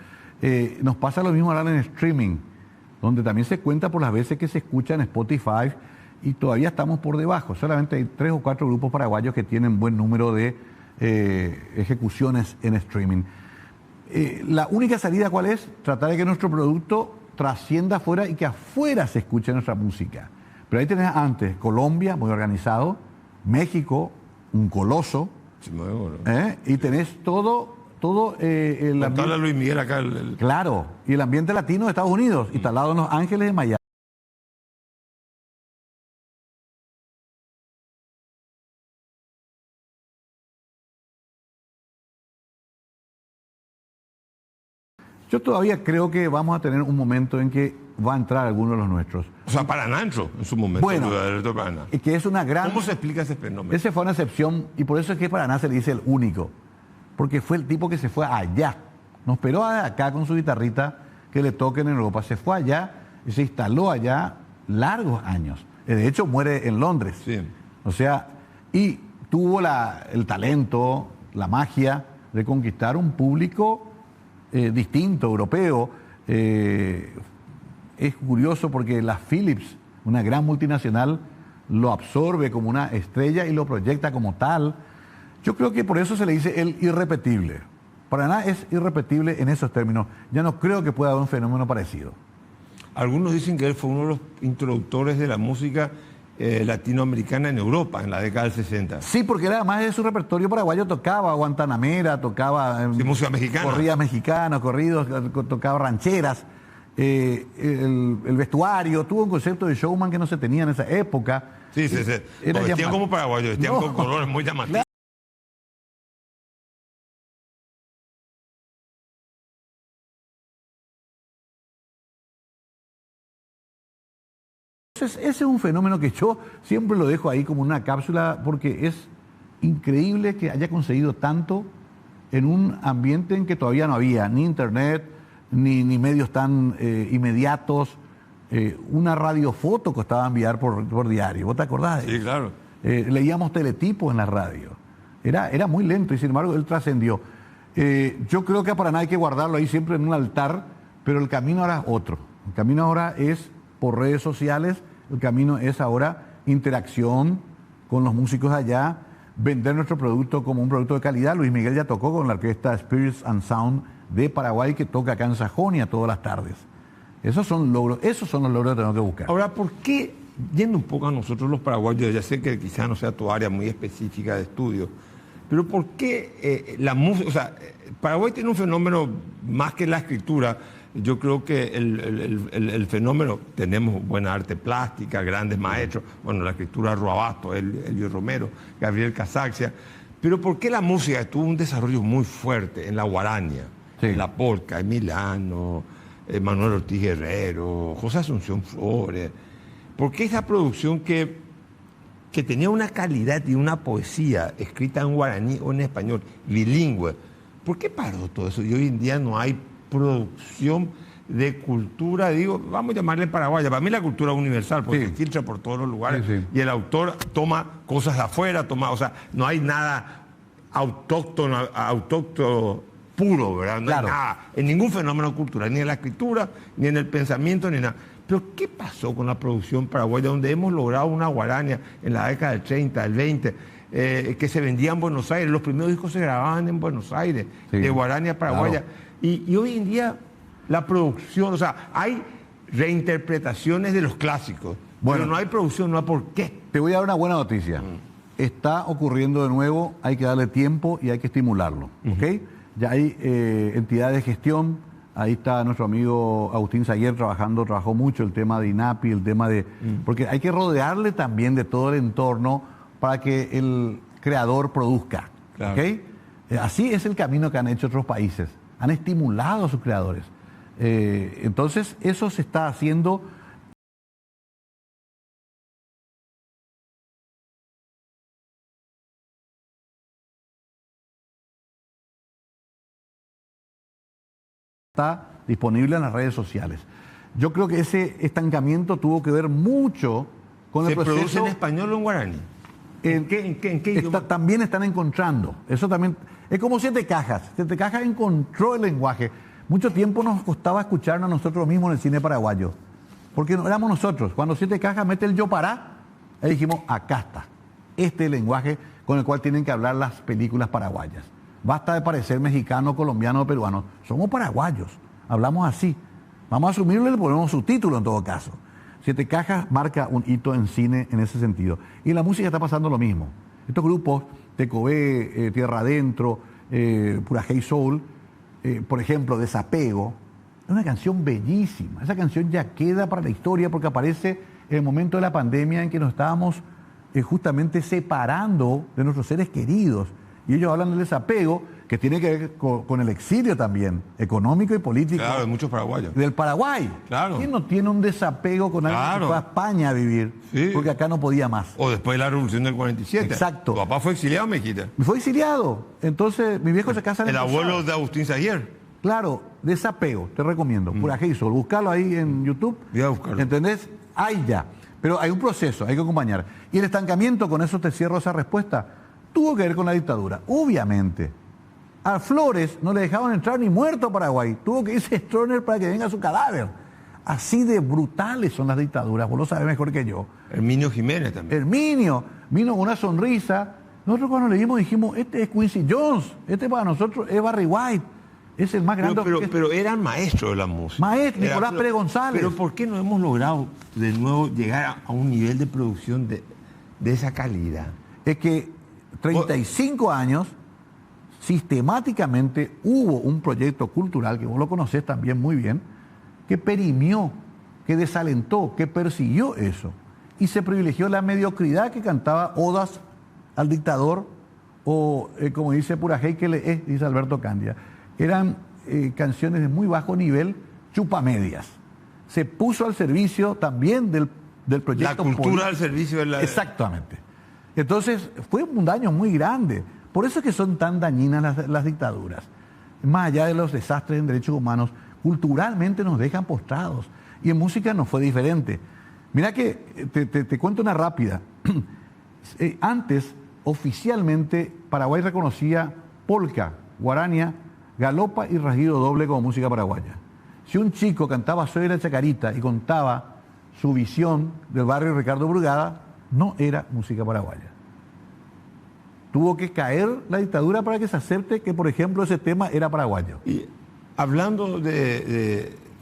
Nos pasa lo mismo ahora en streaming, donde también se cuenta por las veces que se escucha en Spotify y todavía estamos por debajo. Solamente hay 3 o 4 grupos paraguayos que tienen buen número de ejecuciones en streaming. La única salida, ¿cuál es? Tratar de que nuestro producto trascienda afuera y que afuera se escuche nuestra música. Pero ahí tenés antes Colombia, muy organizado, México, un coloso, y tenés todo el ambiente... Luis Miguel acá. Claro, y el ambiente latino de Estados Unidos, instalado en Los Ángeles de Miami. Yo todavía creo que vamos a tener un momento en que va a entrar alguno de los nuestros. O sea, Paraná entró en su momento. Bueno, Paraná. que es una gran... ¿Cómo se explica ese fenómeno? Ese fue una excepción y por eso es que Paraná se le dice el único. Porque fue el tipo que se fue allá. No esperó acá con su guitarrita que le toquen en Europa. Se fue allá y se instaló allá largos años. De hecho, muere en Londres. Sí. O sea, y tuvo el talento, la magia de conquistar un público distinto, europeo. Es curioso porque la Philips, una gran multinacional, lo absorbe como una estrella y lo proyecta como tal. Yo creo que por eso se le dice el irrepetible. Paraná es irrepetible en esos términos. Ya no creo que pueda haber un fenómeno parecido. Algunos dicen que él fue uno de los introductores de la música latinoamericana en Europa en la década del 60. Sí, porque además de su repertorio paraguayo tocaba guantanamera, tocaba sí, música mexicana. Corridas mexicanas, corridos, tocaba rancheras. El vestuario, tuvo un concepto de showman que no se tenía en esa época. Sí, sí, sí. No, vestían como paraguayos, vestían con colores muy llamativos. Entonces, ese es un fenómeno que yo siempre lo dejo ahí como una cápsula porque es increíble que haya conseguido tanto en un ambiente en que todavía no había ni internet, ni medios tan inmediatos. Una radiofoto costaba enviar por diario. ¿Vos te acordás? Sí, claro. Leíamos teletipos en la radio. Era muy lento y sin embargo él trascendió. Yo creo que a Paraná hay que guardarlo ahí siempre en un altar, pero el camino ahora es otro. El camino ahora es por redes sociales, el camino es ahora interacción con los músicos allá, vender nuestro producto como un producto de calidad. Luis Miguel ya tocó con la orquesta Spirits and Sound de Paraguay que toca acá en Sajonia todas las tardes. Esos son los logros que tenemos que buscar. Ahora, ¿por qué, yendo un poco a nosotros los paraguayos, ya sé que quizás no sea tu área muy específica de estudio, pero ¿por qué la música, o sea, Paraguay tiene un fenómeno más que la escritura? Yo creo que el fenómeno, tenemos buena arte plástica, grandes maestros, bueno, la escritura Roabasto, Elio Romero, Gabriel Casaxia, pero ¿por qué la música tuvo un desarrollo muy fuerte en la guaraña, sí, en la polca, en Milano, Manuel Ortiz Guerrero, José Asunción Flores? ¿Por qué esa producción que tenía una calidad y una poesía escrita en guaraní o en español, bilingüe, ¿por qué paró todo eso? Y hoy en día no hay producción de cultura, digo, vamos a llamarle paraguaya. Para mí la cultura es universal, porque se filtra por todos los lugares, y el autor toma cosas de afuera, o sea, no hay nada autóctono puro, ¿verdad? No hay nada, en ningún fenómeno cultural, ni en la escritura, ni en el pensamiento, ni nada. Pero ¿qué pasó con la producción paraguaya, donde hemos logrado una guaraña en la década del 30, del 20, que se vendía en Buenos Aires? Los primeros discos se grababan en Buenos Aires, de guaraña paraguaya. Claro. Y hoy en día la producción, o sea, hay reinterpretaciones de los clásicos, bueno, pero no hay producción, no hay por qué. Te voy a dar una buena noticia. Está ocurriendo de nuevo, hay que darle tiempo y hay que estimularlo, ¿ok? Ya hay entidades de gestión, ahí está nuestro amigo Agustín Saguer trabajó mucho el tema de INAPI, el tema de... Porque hay que rodearle también de todo el entorno para que el creador produzca, claro, ¿ok? Así es el camino que han hecho otros países. Han estimulado a sus creadores. Entonces, eso se está haciendo. Está disponible en las redes sociales. Yo creo que ese estancamiento tuvo que ver mucho con el proceso. ¿Se produce en español o en guaraní? ¿En qué idioma? También están encontrando. Eso también. Es como Siete Cajas. Siete Cajas encontró el lenguaje. Mucho tiempo nos costaba escucharnos a nosotros mismos en el cine paraguayo. Porque no éramos nosotros. Cuando Siete Cajas mete el yo pará, ahí dijimos, acá está. Este es el lenguaje con el cual tienen que hablar las películas paraguayas. Basta de parecer mexicano, colombiano o peruano. Somos paraguayos. Hablamos así. Vamos a asumirlo y le ponemos subtítulo en todo caso. Siete Cajas marca un hito en cine en ese sentido. Y en la música está pasando lo mismo. Estos grupos, Tecobé, Tierra Adentro, Pura Hey Soul, por ejemplo, Desapego, es una canción bellísima. Esa canción ya queda para la historia porque aparece en el momento de la pandemia en que nos estábamos justamente separando de nuestros seres queridos. Y ellos hablan del desapego, que tiene que ver con el exilio también, económico y político. Claro, de muchos paraguayos. Del Paraguay. Claro. ¿Quién no tiene un desapego con alguien que fue a España a vivir? Sí. Porque acá no podía más. O después de la revolución del 47. Exacto. Tu papá fue exiliado, me dijiste. Me fue exiliado. Entonces, mi viejo se casa en el Posada. abuelo de Agustín Sayer. Claro, desapego, te recomiendo. Purajé y Sol, buscalo ahí en YouTube. Voy a buscarlo. ¿Entendés? Ahí ya. Pero hay un proceso, hay que acompañar. Y el estancamiento, con eso te cierro esa respuesta, tuvo que ver con la dictadura. Obviamente. A Flores no le dejaban entrar ni muerto a Paraguay. Tuvo que irse Stroessner para que venga su cadáver. Así de brutales son las dictaduras, vos lo sabés mejor que yo. Herminio Jiménez también. Herminio vino con una sonrisa. Nosotros cuando leímos dijimos, este es Quincy Jones, este para nosotros es Barry White, es el más grande. Pero eran maestros de la música. Maestro, Nicolás Pérez González. Pero ¿por qué no hemos logrado de nuevo llegar a un nivel de producción de esa calidad? Es que 35 años, sistemáticamente hubo un proyecto cultural, que vos lo conocés también muy bien, que perimió, que desalentó, que persiguió eso. Y se privilegió la mediocridad, que cantaba odas al dictador, o como dice Purajey, que le es, dice Alberto Candia. Eran canciones de muy bajo nivel, chupamedias. Se puso al servicio también del proyecto. La cultura al servicio de la... Exactamente. Entonces, fue un daño muy grande. Por eso es que son tan dañinas las dictaduras. Más allá de los desastres en derechos humanos, culturalmente nos dejan postrados. Y en música no fue diferente. Mira que te cuento una rápida. Antes, oficialmente, Paraguay reconocía polka, guarania, galopa y rasguido doble como música paraguaya. Si un chico cantaba Soy la Chacarita y contaba su visión del barrio Ricardo Brugada, no era música paraguaya. Tuvo que caer la dictadura para que se acepte que, por ejemplo, ese tema era paraguayo. Y hablando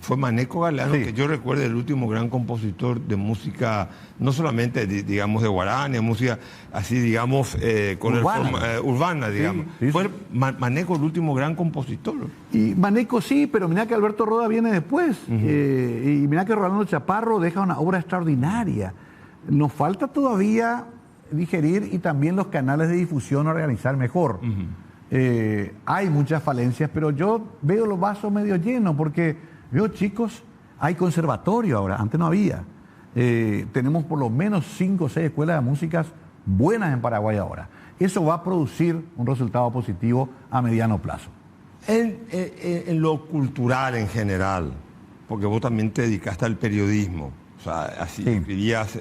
fue Maneco Galano, sí, que yo recuerdo el último gran compositor de música, no solamente, digamos, de guarania, música así, digamos, con urbana, digamos. Sí, sí, fue Maneco el último gran compositor. Y Maneco sí, pero mira que Alberto Roda viene después. Y mira que Rolando Chaparro deja una obra extraordinaria. Nos falta todavía digerir y también los canales de difusión organizar mejor. Hay muchas falencias, pero yo veo los vasos medio llenos porque veo chicos, hay conservatorio ahora, antes no había. Tenemos por lo menos 5 o 6 escuelas de músicas buenas en Paraguay ahora. Eso va a producir un resultado positivo a mediano plazo. En lo cultural en general, porque vos también te dedicaste al periodismo. O sea, así sí, escribías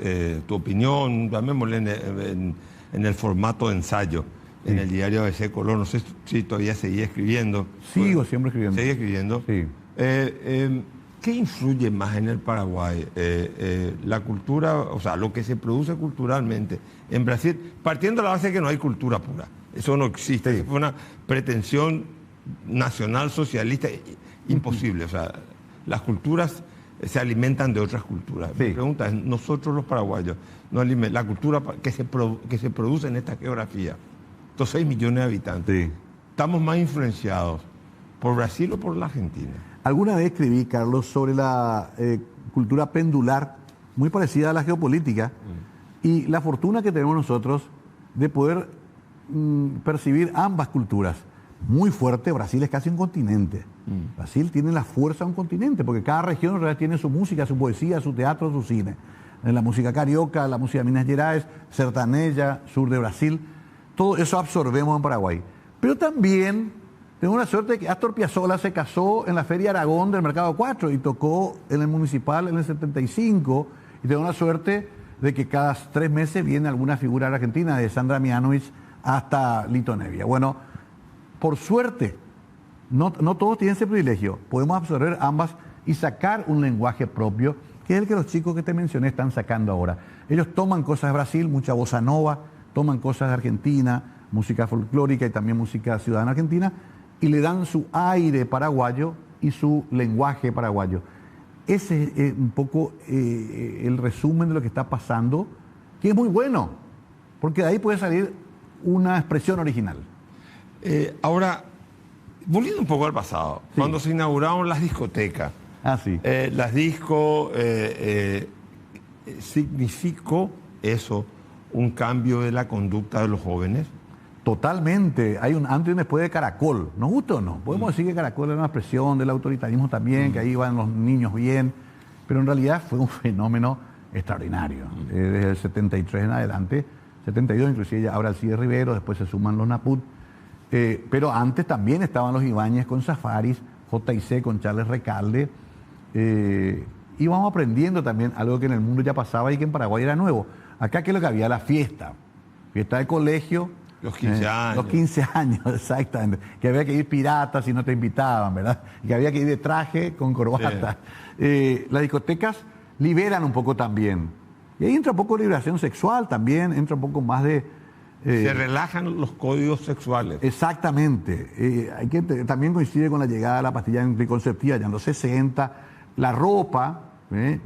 tu opinión, llamémosle en el formato de ensayo, sí, en el diario ABC Color. No sé si todavía seguía escribiendo. Sigo siempre escribiendo. ¿Sigue escribiendo? Sí. ¿Qué influye más en el Paraguay? La cultura, o sea, lo que se produce culturalmente en Brasil, partiendo de la base de que no hay cultura pura. Eso no existe. Sí. Eso fue una pretensión nacional socialista imposible. O sea, las culturas se alimentan de otras culturas. Sí. Mi pregunta es, nosotros los paraguayos, la cultura que se produce en esta geografía, estos 6 millones de habitantes, sí, ¿estamos más influenciados por Brasil o por la Argentina? Alguna vez escribí, Carlos, sobre la cultura pendular, muy parecida a la geopolítica, y la fortuna que tenemos nosotros de poder percibir ambas culturas. Muy fuerte, Brasil es casi un continente. Brasil tiene la fuerza de un continente, porque cada región en realidad tiene su música, su poesía, su teatro, su cine. La música carioca, la música de Minas Gerais, sertaneja, sur de Brasil, todo eso absorbemos en Paraguay. Pero también tengo una suerte de que Astor Piazzolla se casó en la Feria Aragón del Mercado 4 y tocó en el Municipal en el 75, y tengo una suerte de que cada 3 meses viene alguna figura de la Argentina, de Sandra Mianovich hasta Lito Nevia. Bueno, por suerte, no todos tienen ese privilegio. Podemos absorber ambas y sacar un lenguaje propio, que es el que los chicos que te mencioné están sacando ahora. Ellos toman cosas de Brasil, mucha bossa nova, toman cosas de Argentina, música folclórica y también música ciudadana argentina, y le dan su aire paraguayo y su lenguaje paraguayo. Ese es un poco el resumen de lo que está pasando, que es muy bueno, porque de ahí puede salir una expresión original. Ahora, volviendo un poco al pasado, sí, cuando se inauguraron las discotecas, sí, las discos, ¿significó eso un cambio de la conducta de los jóvenes? Totalmente. Hay un antes y un después de Caracol. ¿Nos gusta o no? Podemos decir que Caracol era una expresión del autoritarismo también, que ahí iban los niños bien, pero en realidad fue un fenómeno extraordinario. Desde el 73 en adelante, 72 inclusive ya ahora el Rivero, después se suman los Naput, pero antes también estaban los Ibáñez con Safaris, J.I.C. con Charles Recalde, y vamos aprendiendo también algo que en el mundo ya pasaba y que en Paraguay era nuevo. Acá, ¿qué es lo que había? La fiesta de colegio. Los 15 años. Los 15 años, exactamente. Que había que ir pirata si no te invitaban, ¿verdad? Y que había que ir de traje con corbata. Las discotecas liberan un poco también. Y ahí entra un poco de liberación sexual también, entra un poco más de... se relajan los códigos sexuales. Exactamente. También coincide con la llegada de la pastilla anticonceptiva ya en los 60. La ropa,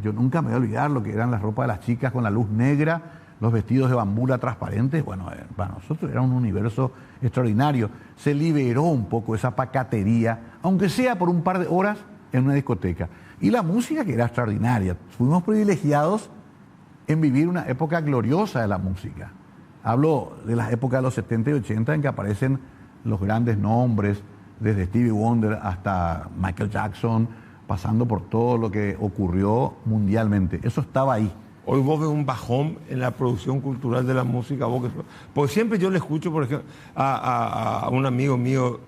yo nunca me voy a olvidar lo que eran las ropas de las chicas con la luz negra, los vestidos de bambula transparentes. Bueno, para nosotros era un universo extraordinario. Se liberó un poco esa pacatería, aunque sea por un par de horas en una discoteca. Y la música, que era extraordinaria. Fuimos privilegiados en vivir una época gloriosa de la música. Hablo de las épocas de los 70 y 80 en que aparecen los grandes nombres, desde Stevie Wonder hasta Michael Jackson, pasando por todo lo que ocurrió mundialmente. Eso estaba ahí. Hoy vos ves un bajón en la producción cultural de la música. Porque siempre yo le escucho, por ejemplo, a un amigo mío,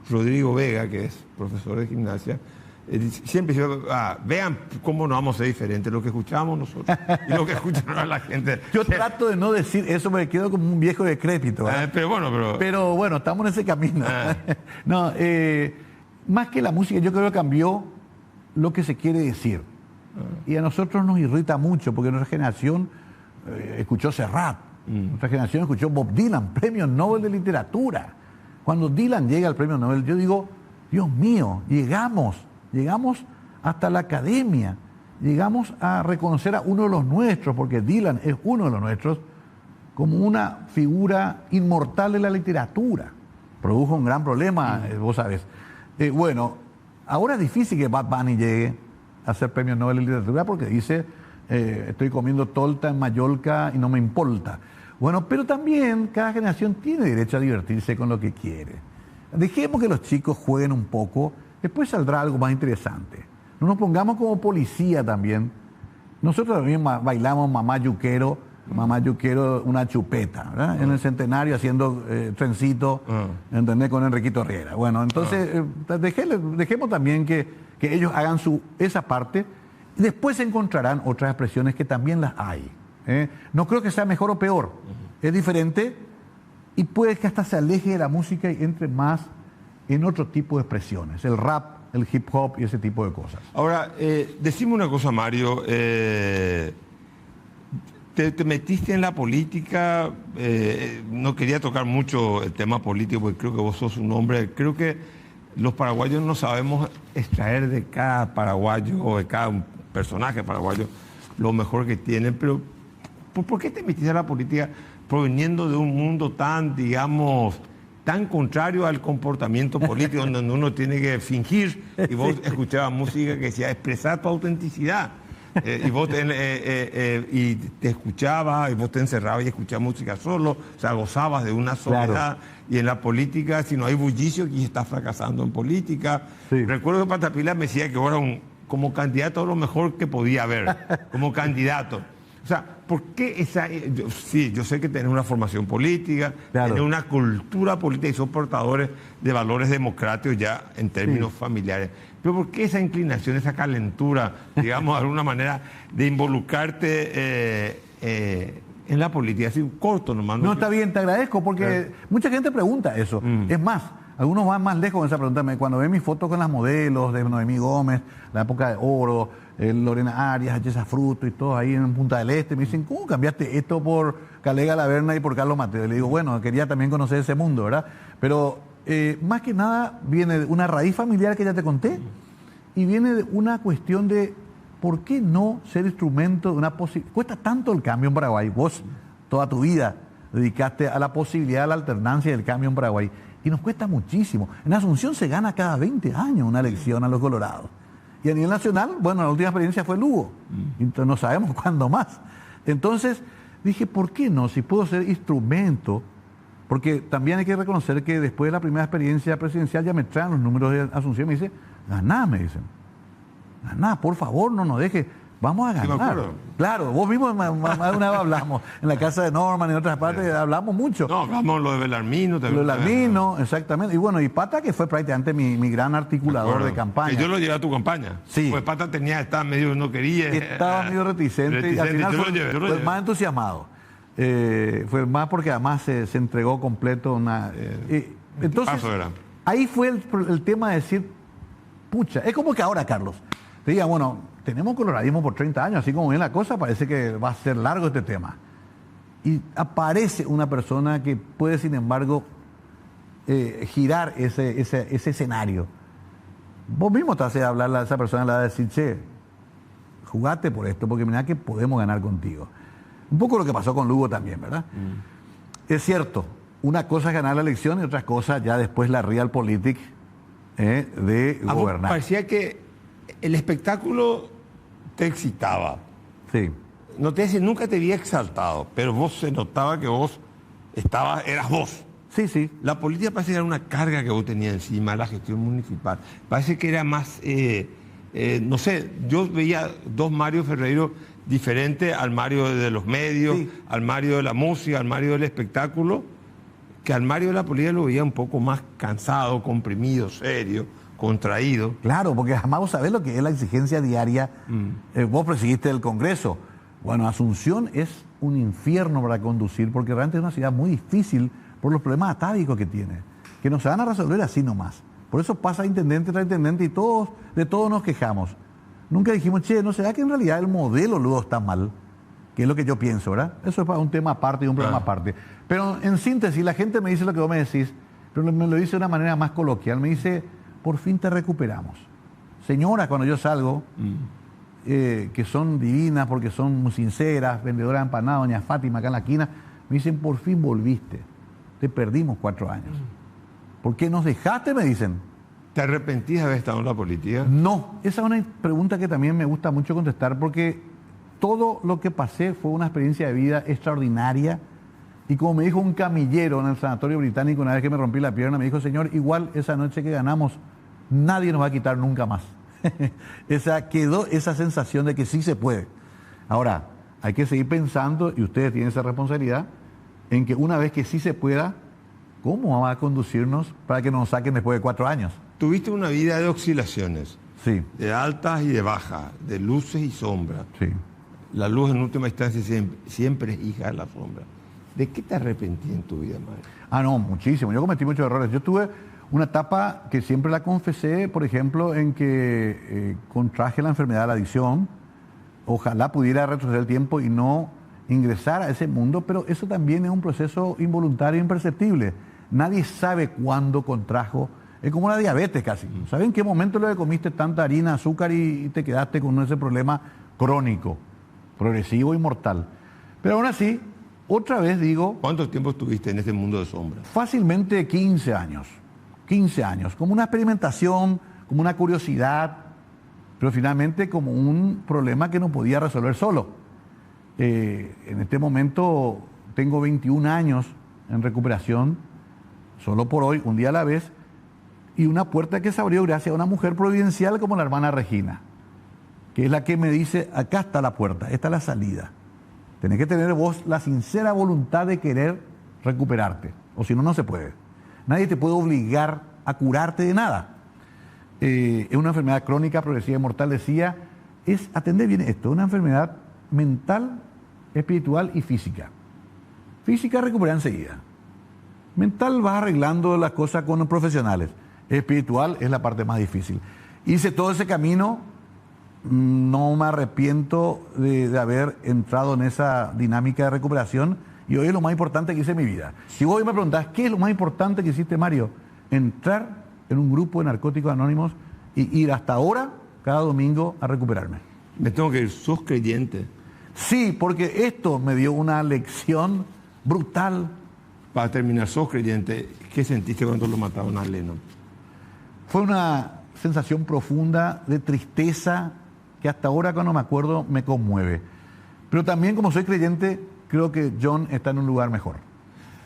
Rodrigo Vega, que es profesor de gimnasia, siempre dice, vean cómo nos vamos a ser diferentes, lo que escuchamos nosotros y lo que escucha la gente. Yo trato de no decir eso, me quedo como un viejo decrépito. Pero bueno, estamos en ese camino. No, más que la música, yo creo que cambió lo que se quiere decir. Y a nosotros nos irrita mucho, porque nuestra generación escuchó Serrat, nuestra generación escuchó Bob Dylan, Premio Nobel de Literatura. Cuando Dylan llega al Premio Nobel, yo digo, Dios mío, llegamos hasta la academia, llegamos a reconocer a uno de los nuestros, porque Dylan es uno de los nuestros, como una figura inmortal de la literatura. Produjo un gran problema, vos sabés. Bueno, ahora es difícil que Bad Bunny llegue a hacer Premio Nobel de Literatura porque dice, estoy comiendo torta en Mallorca y no me importa. Bueno, pero también cada generación tiene derecho a divertirse con lo que quiere. Dejemos que los chicos jueguen un poco, después saldrá algo más interesante. No nos pongamos como policía también. Nosotros también bailamos Mamá Yuquero, una chupeta, ¿verdad? En el Centenario haciendo trencito, ¿entendés? Con Enriquito Riera. Bueno, entonces dejemos también que ellos hagan esa parte y después encontrarán otras expresiones que también las hay. No creo que sea mejor o peor, es diferente y puede que hasta se aleje de la música y entre más en otro tipo de expresiones, el rap, el hip hop y ese tipo de cosas. Ahora, decime una cosa, Mario. Te metiste en la política, no quería tocar mucho el tema político porque creo que vos sos un hombre, creo que los paraguayos no sabemos extraer de cada paraguayo o de cada personaje paraguayo lo mejor que tienen, pero ¿por qué te metiste en la política proveniendo de un mundo tan, digamos, tan contrario al comportamiento político donde uno tiene que fingir y vos escuchabas música que decía expresar tu autenticidad? Y vos y te escuchabas, y vos te encerrabas y escuchabas música solo, o sea, gozabas de una soledad. Claro. Y en la política, si no hay bullicio, ¿quién está fracasando en política? Sí. Recuerdo que Patapila me decía que ahora como candidato a lo mejor que podía haber, como candidato. O sea, ¿por qué esa...? Yo sé que tenés una formación política, claro, tenés una cultura política y son portadores de valores democráticos ya en términos familiares. Pero ¿por qué esa inclinación, esa calentura, digamos, de alguna manera, de involucrarte en la política? Así corto nomás. No, está bien, te agradezco, porque mucha gente pregunta eso. Es más, algunos van más lejos con esa pregunta. Cuando ven mis fotos con las modelos de Noemí Gómez, la época de oro, Lorena Arias, Yesa Fruto y todos ahí en Punta del Este, me dicen, ¿cómo cambiaste esto por Calega Laverna y por Carlos Mateo? Y le digo, bueno, quería también conocer ese mundo, ¿verdad? Pero más que nada viene de una raíz familiar que ya te conté y viene de una cuestión de ¿por qué no ser instrumento de una posibilidad? Cuesta tanto el cambio en Paraguay. Vos toda tu vida dedicaste a la posibilidad de la alternancia del cambio en Paraguay y nos cuesta muchísimo. En Asunción se gana cada 20 años una elección a los colorados. Y a nivel nacional, bueno, la última experiencia fue Lugo. Entonces no sabemos cuándo más. Entonces dije, ¿por qué no? Si puedo ser instrumento Porque también hay que reconocer que después de la primera experiencia presidencial ya me traen los números de Asunción y me dicen, ganá, me dicen. Ganá, por favor, no nos deje. Vamos a ganar. Sí, me acuerdo. Claro, vos mismos más de una vez hablamos. En la casa de Norman y en otras partes hablamos mucho. No, hablamos lo de Belarmino también. Lo de Belarmino, exactamente. Y bueno, y Pata, que fue prácticamente mi gran articulador de campaña. Que yo lo llevé a tu campaña. Sí. Pues Pata estaba medio, no quería. Estaba medio reticente. Y al final fue el más entusiasmado. Fue el más porque además se entregó completo. Entonces, ahí fue el tema de decir, pucha, es como que ahora, Carlos, te diga, bueno, tenemos coloradismo por 30 años, así como viene la cosa, parece que va a ser largo este tema. Y aparece una persona que puede, sin embargo, girar ese escenario. Vos mismo te haces hablar a esa persona, le vas a decir, che, jugate por esto, porque mirá que podemos ganar contigo. Un poco lo que pasó con Lugo también, ¿verdad? Es cierto, una cosa es ganar la elección y otra cosa ya después la realpolitik de gobernar. Parecía que el espectáculo te excitaba. Sí. No te decía, nunca te había exaltado, pero vos se notaba que vos eras vos. Sí, sí. La política parece que era una carga que vos tenías encima, la gestión municipal. Parece que era más, no sé, yo veía dos Mario Ferreiro diferentes al Mario de los medios, sí, al Mario de la música, al Mario del espectáculo, que al Mario de la política lo veía un poco más cansado, comprimido, serio, contraído. Claro, porque jamás vos sabés lo que es la exigencia diaria. Vos presidiste el Congreso. Bueno, Asunción es un infierno para conducir, porque realmente es una ciudad muy difícil por los problemas atávicos que tiene, que no se van a resolver así nomás. Por eso pasa intendente tras intendente y de todos nos quejamos. Nunca dijimos, che, ¿no será que en realidad el modelo luego está mal? Que es lo que yo pienso, ¿verdad? Eso es para un tema aparte y un problema aparte. Pero en síntesis, la gente me dice lo que vos me decís, pero me lo dice de una manera más coloquial. Me dice, por fin te recuperamos. Señoras, cuando yo salgo, que son divinas porque son muy sinceras, vendedoras de empanadas, doña Fátima acá en la esquina, me dicen, por fin volviste. Te perdimos 4 años. ¿Por qué nos dejaste? Me dicen. ¿Te arrepentís de haber estado en la política? No, esa es una pregunta que también me gusta mucho contestar porque todo lo que pasé fue una experiencia de vida extraordinaria y como me dijo un camillero en el sanatorio británico una vez que me rompí la pierna, me dijo, señor, igual esa noche que ganamos, nadie nos va a quitar nunca más. Quedó esa sensación de que sí se puede. Ahora, hay que seguir pensando, y ustedes tienen esa responsabilidad, en que una vez que sí se pueda, ¿cómo va a conducirnos para que nos saquen después de 4 años? Tuviste una vida de oscilaciones, sí, de altas y de bajas, de luces y sombras. Sí. La luz en última instancia siempre es hija de la sombra. ¿De qué te arrepentí en tu vida, madre? No, muchísimo. Yo cometí muchos errores. Yo tuve una etapa que siempre la confesé, por ejemplo, en que contraje la enfermedad de la adicción. Ojalá pudiera retroceder el tiempo y no ingresar a ese mundo, pero eso también es un proceso involuntario e imperceptible. Nadie sabe cuándo contrajo. Es como la diabetes casi. ¿Sabes en qué momento le comiste tanta harina, azúcar y te quedaste con ese problema crónico, progresivo y mortal? Pero aún así, otra vez digo... ¿Cuánto tiempo estuviste en este mundo de sombras? Fácilmente 15 años. 15 años. Como una experimentación, como una curiosidad, pero finalmente como un problema que no podía resolver solo. En este momento tengo 21 años en recuperación, solo por hoy, un día a la vez, y una puerta que se abrió gracias a una mujer providencial como la hermana Regina, que es la que me dice, acá está la puerta, esta es la salida. Tenés que tener vos la sincera voluntad de querer recuperarte, o si no, no se puede. Nadie te puede obligar a curarte de nada. Es una enfermedad crónica, progresiva y mortal, decía, atender bien esto, una enfermedad mental, espiritual y física. Física recupera enseguida. Mental vas arreglando las cosas con los profesionales. Espiritual es la parte más difícil. Hice todo ese camino, no me arrepiento de haber entrado en esa dinámica de recuperación y hoy es lo más importante que hice en mi vida. Si vos hoy me preguntás, ¿qué es lo más importante que hiciste, Mario? Entrar en un grupo de narcóticos anónimos y ir hasta ahora, cada domingo, a recuperarme. Me tengo que ir, ¿sos creyente? Sí, porque esto me dio una lección brutal. Para terminar, ¿sos creyente? ¿Qué sentiste cuando lo mataron a Lennon? Fue una sensación profunda de tristeza que hasta ahora cuando me acuerdo me conmueve. Pero también como soy creyente, creo que John está en un lugar mejor.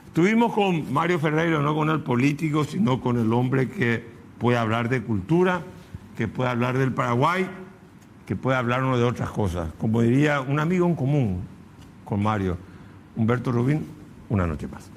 Estuvimos con Mario Ferreiro, no con el político, sino con el hombre que puede hablar de cultura, que puede hablar del Paraguay, que puede hablarnos de otras cosas. Como diría un amigo en común con Mario, Humberto Rubín, una noche más.